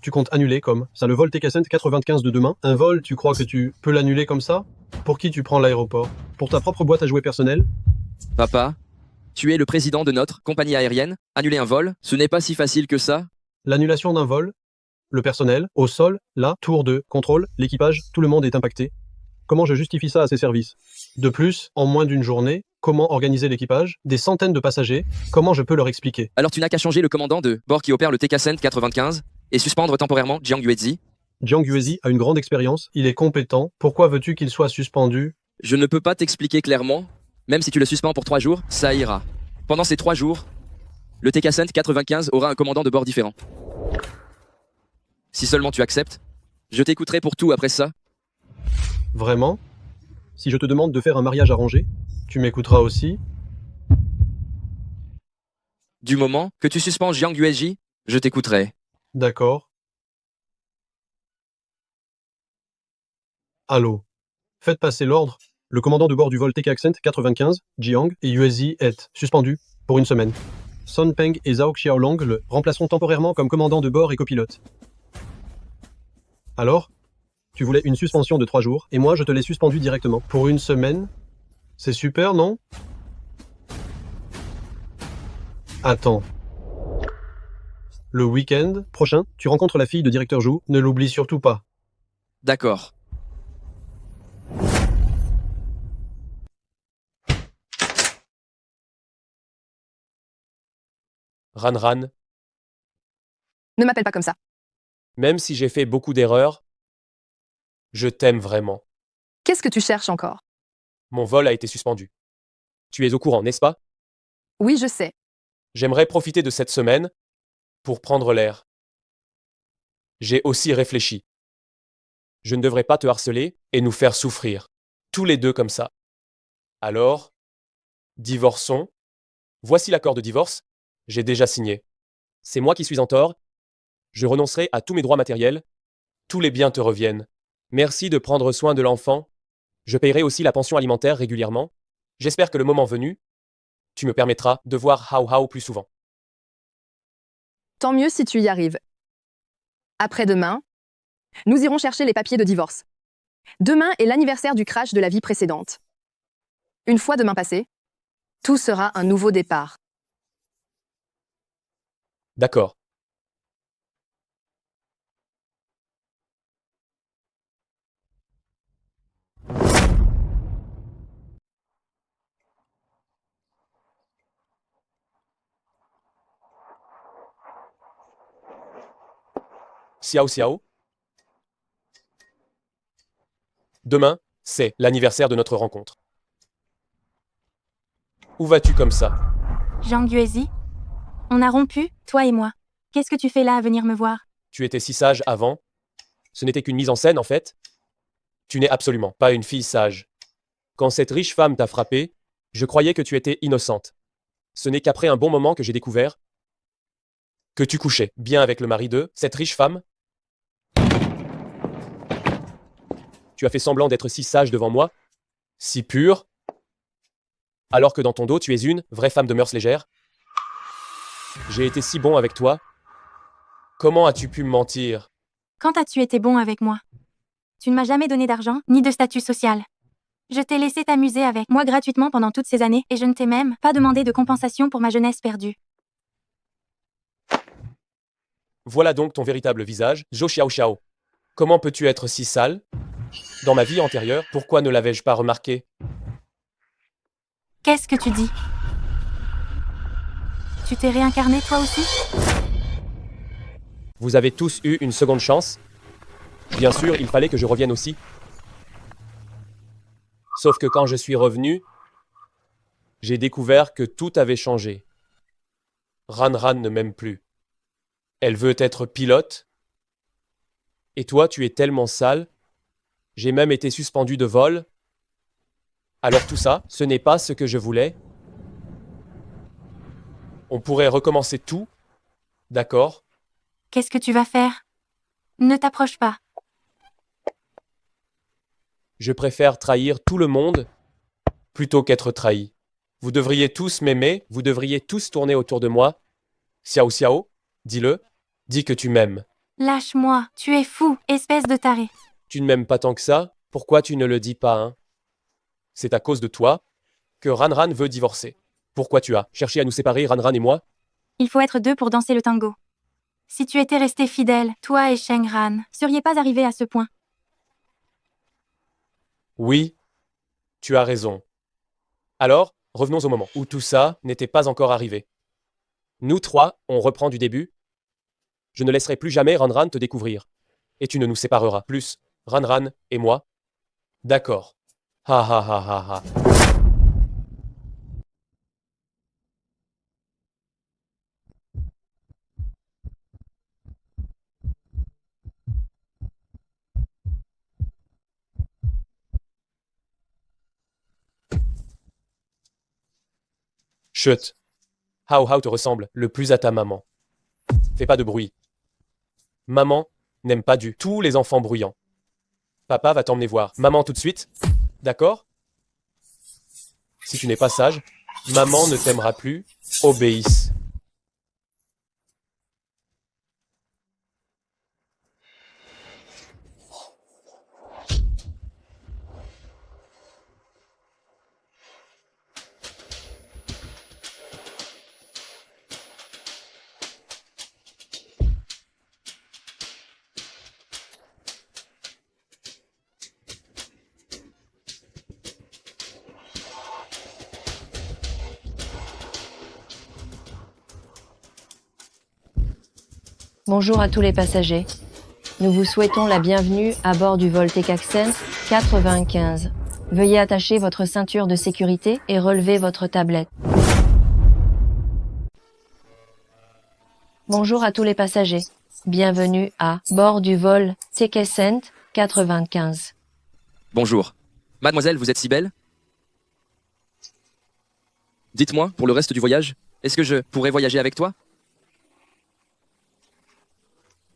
L: Tu comptes annuler comme ça le vol TK-Cent 95 de demain? Un vol, tu crois que tu peux l'annuler comme ça? Pour qui tu prends l'aéroport? Pour ta propre boîte à jouets personnelle?
I: Papa, tu es le président de notre compagnie aérienne. Annuler un vol, ce n'est pas si facile que ça.
L: L'annulation d'un vol? Le personnel, au sol, là, tour de contrôle, l'équipage, tout le monde est impacté. Comment je justifie ça à ces services? De plus, en moins d'une journée, comment organiser l'équipage? Des centaines de passagers, comment je peux leur expliquer?
I: Alors tu n'as qu'à changer le commandant de bord qui opère le TK-Cent 95 et suspendre temporairement Jiang Yuezi.
L: Jiang Yuezi a une grande expérience, il est compétent, pourquoi veux-tu qu'il soit suspendu?
I: Je ne peux pas t'expliquer clairement. Même si tu le suspends pour 3 jours, ça ira. Pendant ces 3 jours, le TK-Cent 95 aura un commandant de bord différent. Si seulement tu acceptes, je t'écouterai pour tout après ça.
L: Vraiment? Si je te demande de faire un mariage arrangé, tu m'écouteras aussi?
I: Du moment que tu suspends Jiang Yuezi, je t'écouterai.
L: D'accord. Allô? Faites passer l'ordre. Le commandant de bord du vol TK-Cent 95, Jiang et Yuezi est suspendu pour 1 semaine. Son Peng et Zhao Xiaolong le remplaceront temporairement comme commandant de bord et copilote. Alors? Tu voulais une suspension de 3 jours, et moi je te l'ai suspendu directement. Pour 1 semaine? C'est super, non? Attends. Le week-end prochain, tu rencontres la fille de directeur Zhou, ne l'oublie surtout pas.
I: D'accord.
A: Ran,
B: Ne m'appelle pas comme ça.
A: même si j'ai fait beaucoup d'erreurs, je t'aime vraiment.
B: Qu'est-ce que tu cherches encore?
A: Mon vol a été suspendu. Tu es au courant, n'est-ce pas?
B: Oui, je sais.
A: J'aimerais profiter de cette semaine pour prendre l'air. J'ai aussi réfléchi. Je ne devrais pas te harceler et nous faire souffrir, tous les deux comme ça. Alors, divorçons. Voici l'accord de divorce. J'ai déjà signé. C'est moi qui suis en tort. Je renoncerai à tous mes droits matériels. Tous les biens te reviennent. Merci de prendre soin de l'enfant. Je paierai aussi la pension alimentaire régulièrement. J'espère que le moment venu, tu me permettras de voir Hao Hao plus souvent.
B: Tant mieux si tu y arrives. Après-demain, nous irons chercher les papiers de divorce. Demain est l'anniversaire du crash de la vie précédente. Une fois demain passé, tout sera un nouveau départ.
A: D'accord. Xiao Xiao. Demain, c'est l'anniversaire de notre rencontre. Où vas-tu comme ça?
D: Jiang Yuezi? On a rompu, toi et moi. Qu'est-ce que tu fais là à venir me voir?
A: Tu étais si sage avant. Ce n'était qu'une mise en scène, en fait. Tu n'es absolument pas une fille sage. Quand cette riche femme t'a frappé, je croyais que tu étais innocente. Ce n'est qu'après un bon moment que j'ai découvert que tu couchais bien avec le mari de cette riche femme. Tu as fait semblant d'être si sage devant moi, si pure, alors que dans ton dos, tu es une vraie femme de mœurs légères. J'ai été si bon avec toi. Comment as-tu pu me mentir?
D: Quand as-tu été bon avec moi? Tu ne m'as jamais donné d'argent, ni de statut social. Je t'ai laissé t'amuser avec moi gratuitement pendant toutes ces années, et je ne t'ai même pas demandé de compensation pour ma jeunesse perdue.
A: Voilà donc ton véritable visage, Zhou Xiao Xiao. Comment peux-tu être si sale? Dans ma vie antérieure, pourquoi ne l'avais-je pas remarqué?
D: Qu'est-ce que tu dis? Tu t'es réincarné toi aussi?
A: Vous avez tous eu une seconde chance? Bien sûr, il fallait que je revienne aussi. Sauf que quand je suis revenu, j'ai découvert que tout avait changé. Ranran ne m'aime plus. Elle veut être pilote. Et toi, tu es tellement sale. J'ai même été suspendu de vol. Alors tout ça, ce n'est pas ce que je voulais. On pourrait recommencer tout, d'accord?
D: Qu'est-ce que tu vas faire? Ne t'approche pas.
A: Je préfère trahir tout le monde plutôt qu'être trahi. Vous devriez tous m'aimer, vous devriez tous tourner autour de moi. Xiao Xiao, dis-le, dis que tu m'aimes.
D: Lâche-moi, tu es fou, espèce de taré.
A: Tu ne m'aimes pas tant que ça, pourquoi tu ne le dis pas, hein? C'est à cause de toi que Ranran veut divorcer. Pourquoi tu as cherché à nous séparer, Ranran et moi?
D: Il faut être deux pour danser le tango. Si tu étais resté fidèle, toi et Shengran, seriez pas arrivés à ce point.
A: Oui, tu as raison. Alors, revenons au moment où tout ça n'était pas encore arrivé. Nous trois, on reprend du début. Je ne laisserai plus jamais Ranran te découvrir. Et tu ne nous sépareras plus, Ranran et moi. D'accord. Ha ha ha ha ha. Chut. Hao Hao te ressemble le plus à ta maman. Fais pas de bruit. Maman n'aime pas du tout les enfants bruyants. Papa va t'emmener voir maman tout de suite. D'accord? Si tu n'es pas sage, maman ne t'aimera plus. Obéisse.
M: Bonjour à tous les passagers. Nous vous souhaitons la bienvenue à bord du vol Tekaxen 95. Veuillez attacher votre ceinture de sécurité et relever votre tablette. Bonjour à tous les passagers. Bienvenue à bord du vol Tekaxen 95.
I: Bonjour. Mademoiselle, vous êtes si belle? Dites-moi, pour le reste du voyage, est-ce que je pourrais voyager avec toi?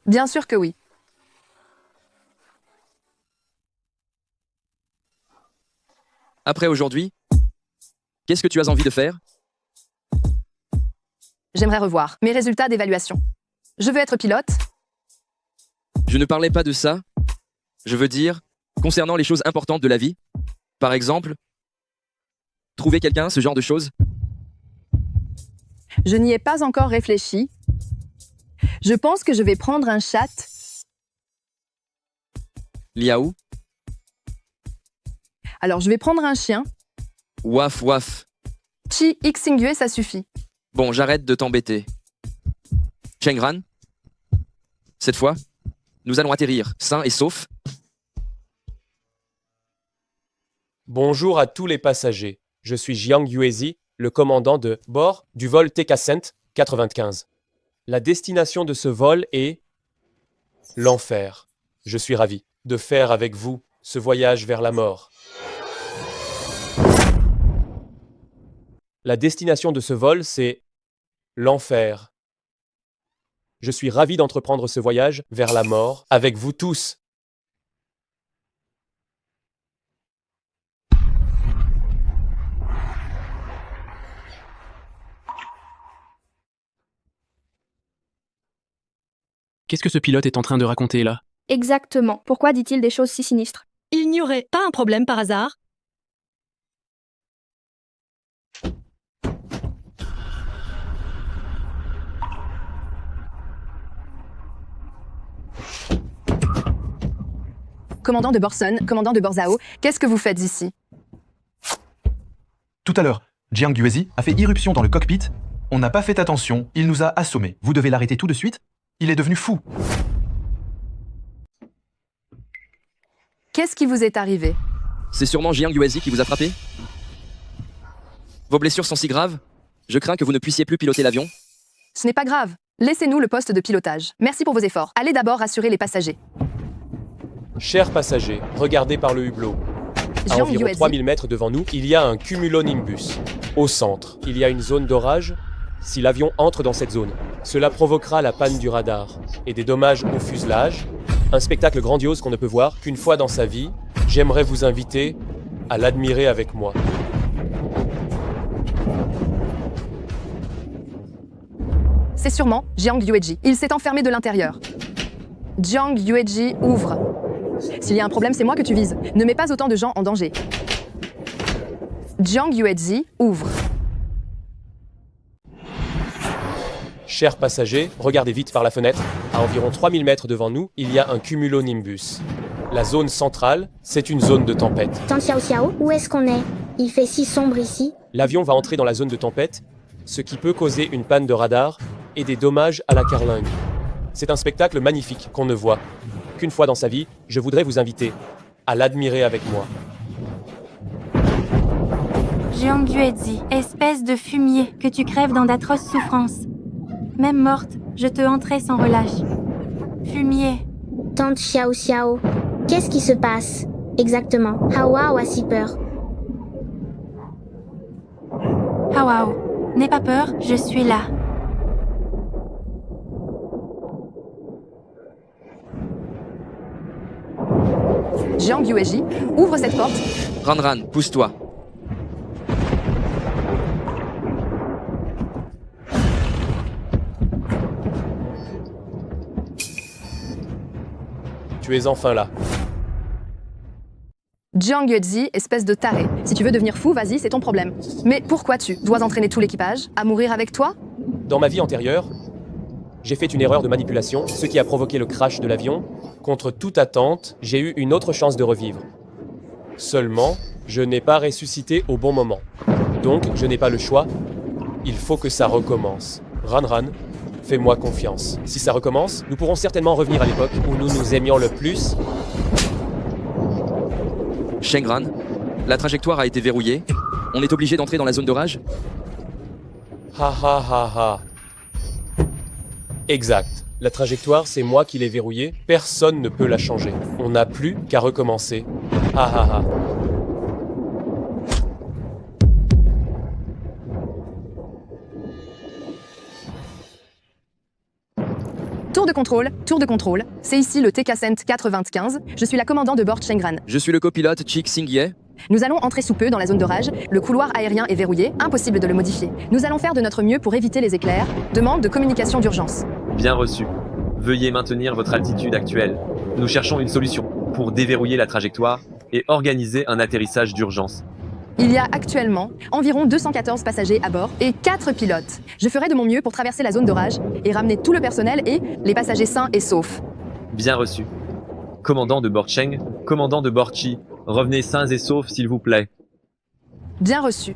B: Bien sûr que oui.
I: Après aujourd'hui, Qu'est-ce que tu as envie de faire?
B: J'aimerais revoir mes résultats d'évaluation. Je veux être pilote.
I: Je ne parlais pas de ça. Je veux dire, concernant les choses importantes de la vie. Par exemple, trouver quelqu'un, ce genre de choses.
B: Je n'y ai pas encore réfléchi. Je pense que je vais prendre un chat.
I: Liaou,
B: Alors je vais prendre un chien.
I: waf waf.
B: Chi Xingue, ça suffit.
I: Bon, j'arrête de t'embêter. Chengran, cette fois, nous allons atterrir, sains et saufs.
A: Bonjour à tous les passagers. Je suis Jiang Yuezi, le commandant de bord du vol TK-Cent 95. La destination de ce vol est l'enfer. Je suis ravi de faire avec vous ce voyage vers la mort. La destination de ce vol, c'est l'enfer. Je suis ravi d'entreprendre ce voyage vers la mort avec vous tous.
N: Qu'est-ce que ce pilote est en train de raconter là?
O: Exactement. Pourquoi dit-il des choses si sinistres?
K: Il n'y aurait pas un problème par hasard?
B: Commandant de Borson, commandant de Borzao, qu'est-ce que vous faites ici?
P: Tout à l'heure, Jiang Yuezi a fait irruption dans le cockpit. On n'a pas fait attention, il nous a assommés. Vous devez l'arrêter tout de suite. Il est devenu fou.
B: Qu'est-ce qui vous est arrivé?
I: C'est sûrement Jiang Yuezi qui vous a frappé? Vos blessures sont si graves? Je crains que vous ne puissiez plus piloter l'avion.
B: Ce n'est pas grave. Laissez-nous le poste de pilotage. Merci pour vos efforts. Allez d'abord rassurer les passagers.
A: Chers passagers, regardez par le hublot. À
B: Jiang
A: environ
B: Yuezi.
A: 3000 mètres devant nous, il y a un cumulonimbus. Au centre, il y a une zone d'orage. Si l'avion entre dans cette zone, cela provoquera la panne du radar et des dommages au fuselage. Un spectacle grandiose qu'on ne peut voir qu'une fois dans sa vie. J'aimerais vous inviter à l'admirer avec moi.
B: C'est sûrement Jiang Yuezi. Il s'est enfermé de l'intérieur. Jiang Yuezi, ouvre. S'il y a un problème, c'est moi que tu vises. Ne mets pas autant de gens en danger. Jiang Yuezi, ouvre.
A: Chers passagers, regardez vite par la fenêtre. À environ 3000 mètres devant nous, il y a un cumulonimbus. La zone centrale, c'est une zone de tempête.
E: Tant Xiao Xiao, où est-ce qu'on est? Il fait si sombre ici.
A: L'avion va entrer dans la zone de tempête, ce qui peut causer une panne de radar et des dommages à la carlingue. C'est un spectacle magnifique qu'on ne voit qu'une fois dans sa vie. Je voudrais vous inviter à l'admirer avec moi.
D: Jiang Yuezi, espèce de fumier, que tu crèves dans d'atroces souffrances. Même morte, je te hanterai sans relâche. Fumier.
E: Tante Xiao Xiao, qu'est-ce qui se passe? Exactement. Hawao a si peur.
D: Hawao, n'aie pas peur, je suis là.
B: Jiang Yuezi, ouvre cette porte.
I: Ranran, pousse-toi.
A: Tu es enfin là.
B: Jiang Yuezi, espèce de taré. Si tu veux devenir fou, vas-y, c'est ton problème. Mais pourquoi tu dois entraîner tout l'équipage à mourir avec toi?
A: Dans ma vie antérieure, j'ai fait une erreur de manipulation, ce qui a provoqué le crash de l'avion. Contre toute attente, j'ai eu une autre chance de revivre. Seulement, je n'ai pas ressuscité au bon moment. Donc, je n'ai pas le choix. Il faut que ça recommence. Ranran, fais-moi confiance. Si ça recommence, nous pourrons certainement revenir à l'époque où nous nous aimions le plus.
I: Chengran, la trajectoire a été verrouillée. On est obligé d'entrer dans la zone d'orage?
A: Ha ha ha ha. Exact. La trajectoire, c'est moi qui l'ai verrouillée. Personne ne peut la changer. On n'a plus qu'à recommencer. Ha ha ha.
B: Tour de contrôle. C'est ici le TK-Cent 95. Je suis la commandant de bord Chengran.
I: Je suis le copilote Chik Xingye.
B: Nous allons entrer sous peu dans la zone d'orage. Le couloir aérien est verrouillé, impossible de le modifier. Nous allons faire de notre mieux pour éviter les éclairs. Demande de communication d'urgence.
Q: Bien reçu. Veuillez maintenir votre altitude actuelle. Nous cherchons une solution pour déverrouiller la trajectoire et organiser un atterrissage d'urgence.
B: Il y a actuellement environ 214 passagers à bord et 4 pilotes. Je ferai de mon mieux pour traverser la zone d'orage et ramener tout le personnel et les passagers sains et saufs.
Q: Bien reçu. Commandant de bord Cheng, commandant de bord Chi, revenez sains et saufs s'il vous plaît.
B: Bien reçu.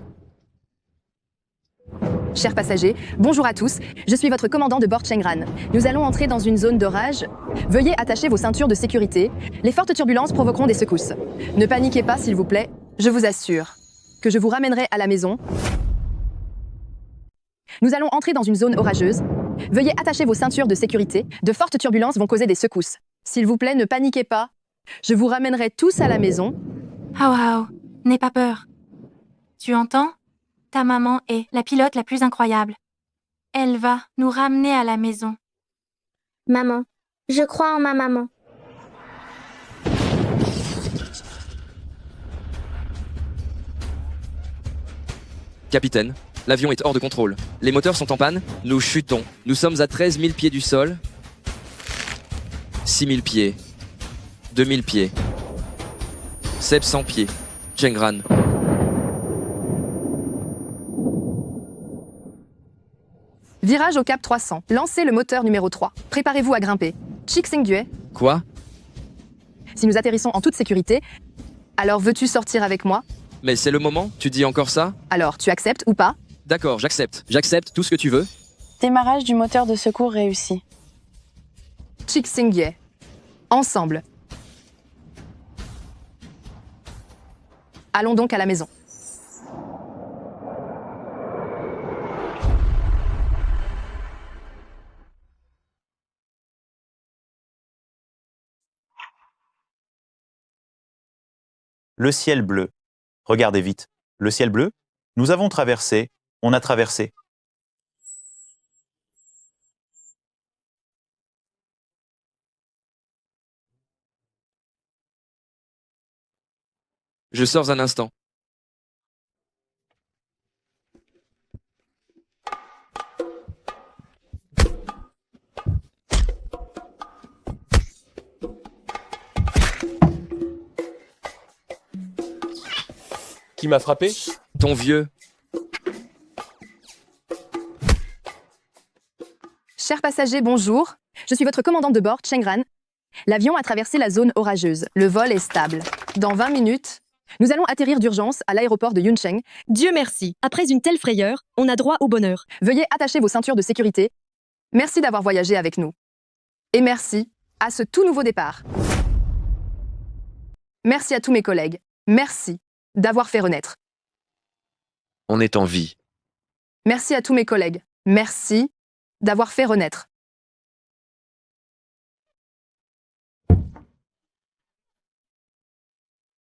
B: Chers passagers, bonjour à tous, je suis votre commandant de bord Chengran. Nous allons entrer dans une zone d'orage. Veuillez attacher vos ceintures de sécurité. Les fortes turbulences provoqueront des secousses. Ne paniquez pas s'il vous plaît, je vous assure que je vous ramènerai à la maison. Nous allons entrer dans une zone orageuse. Veuillez attacher vos ceintures de sécurité. De fortes turbulences vont causer des secousses. S'il vous plaît, ne paniquez pas. Je vous ramènerai tous à la maison.
D: Hao Hao, n'aie pas peur. Tu entends? Ta maman est la pilote la plus incroyable. Elle va nous ramener à la maison.
E: Maman. Je crois en ma maman.
I: Capitaine, l'avion est hors de contrôle. Les moteurs sont en panne. Nous chutons. Nous sommes à 13 000 pieds du sol. 6 000 pieds. 2 000 pieds. 700 pieds. Chengran.
B: Virage au cap 300. Lancez le moteur numéro 3. Préparez-vous à grimper. Chixingdue.
I: Quoi?
B: Si nous atterrissons en toute sécurité, alors veux-tu sortir avec moi?
I: Mais c'est le moment? Tu dis encore ça?
B: Alors, tu acceptes ou pas?
I: D'accord, j'accepte. J'accepte tout ce que tu veux.
R: Démarrage du moteur de secours réussi.
B: Chixingdue. Ensemble. Allons donc à la maison.
S: Le ciel bleu. Regardez vite. Le ciel bleu. Nous avons traversé. On a traversé.
I: Je sors un instant.
A: Qui m'a frappé?
I: Ton vieux.
B: Chers passagers, bonjour. Je suis votre commandant de bord, Chengran. L'avion a traversé la zone orageuse. Le vol est stable. Dans 20 minutes, nous allons atterrir d'urgence à l'aéroport de Yuncheng.
T: Dieu merci. Après une telle frayeur, on a droit au bonheur.
B: Veuillez attacher vos ceintures de sécurité. Merci d'avoir voyagé avec nous. Et merci à ce tout nouveau départ. Merci à tous mes collègues. Merci d'avoir fait renaître.
Q: On est en vie.
B: Merci à tous mes collègues. Merci d'avoir fait renaître.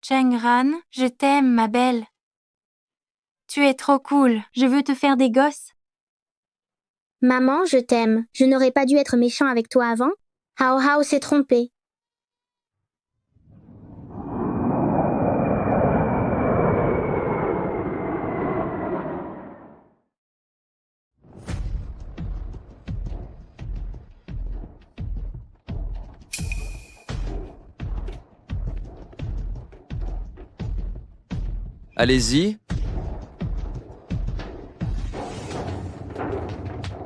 D: Chengran, je t'aime, ma belle. Tu es trop cool. Je veux te faire des gosses.
E: Maman, je t'aime. Je n'aurais pas dû être méchant avec toi avant. Hao Hao s'est trompé.
I: Allez-y.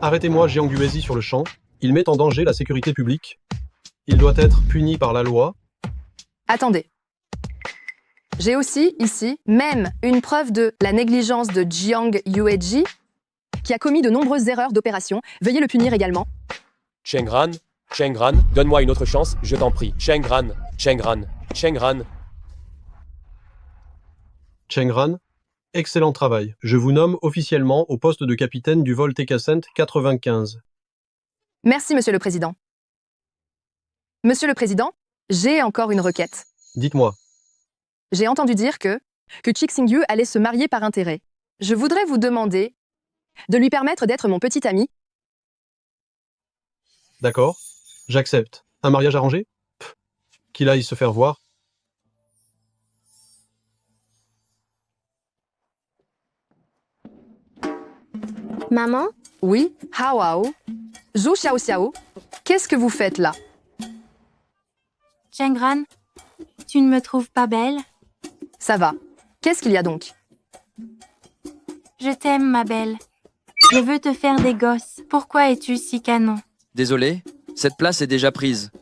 L: Arrêtez-moi Jiang Guezi sur le champ. Il met en danger la sécurité publique. Il doit être puni par la loi.
B: Attendez. J'ai aussi, ici, même une preuve de la négligence de Jiang Yueji, qui a commis de nombreuses erreurs d'opération. Veuillez le punir également.
A: Chengran, donne-moi une autre chance, je t'en prie. Chengran.
L: Chengran, excellent travail. Je vous nomme officiellement au poste de capitaine du vol TK-Cent 95.
B: Merci, Monsieur le Président. Monsieur le Président, j'ai encore une requête.
L: Dites-moi.
B: J'ai entendu dire que Chixingyu allait se marier par intérêt. Je voudrais vous demander de lui permettre d'être mon petit ami.
L: D'accord, j'accepte. Un mariage arrangé? Qu'il aille se faire voir.
E: Maman?
B: Oui, Hao Hao. Zhou Xiao Xiao. Qu'est-ce que vous faites là?
D: Chengran, tu ne me trouves pas belle?
B: Ça va. Qu'est-ce qu'il y a donc?
D: Je t'aime, ma belle. Je veux te faire des gosses. Pourquoi es-tu si canon?
I: Désolé, cette place est déjà prise.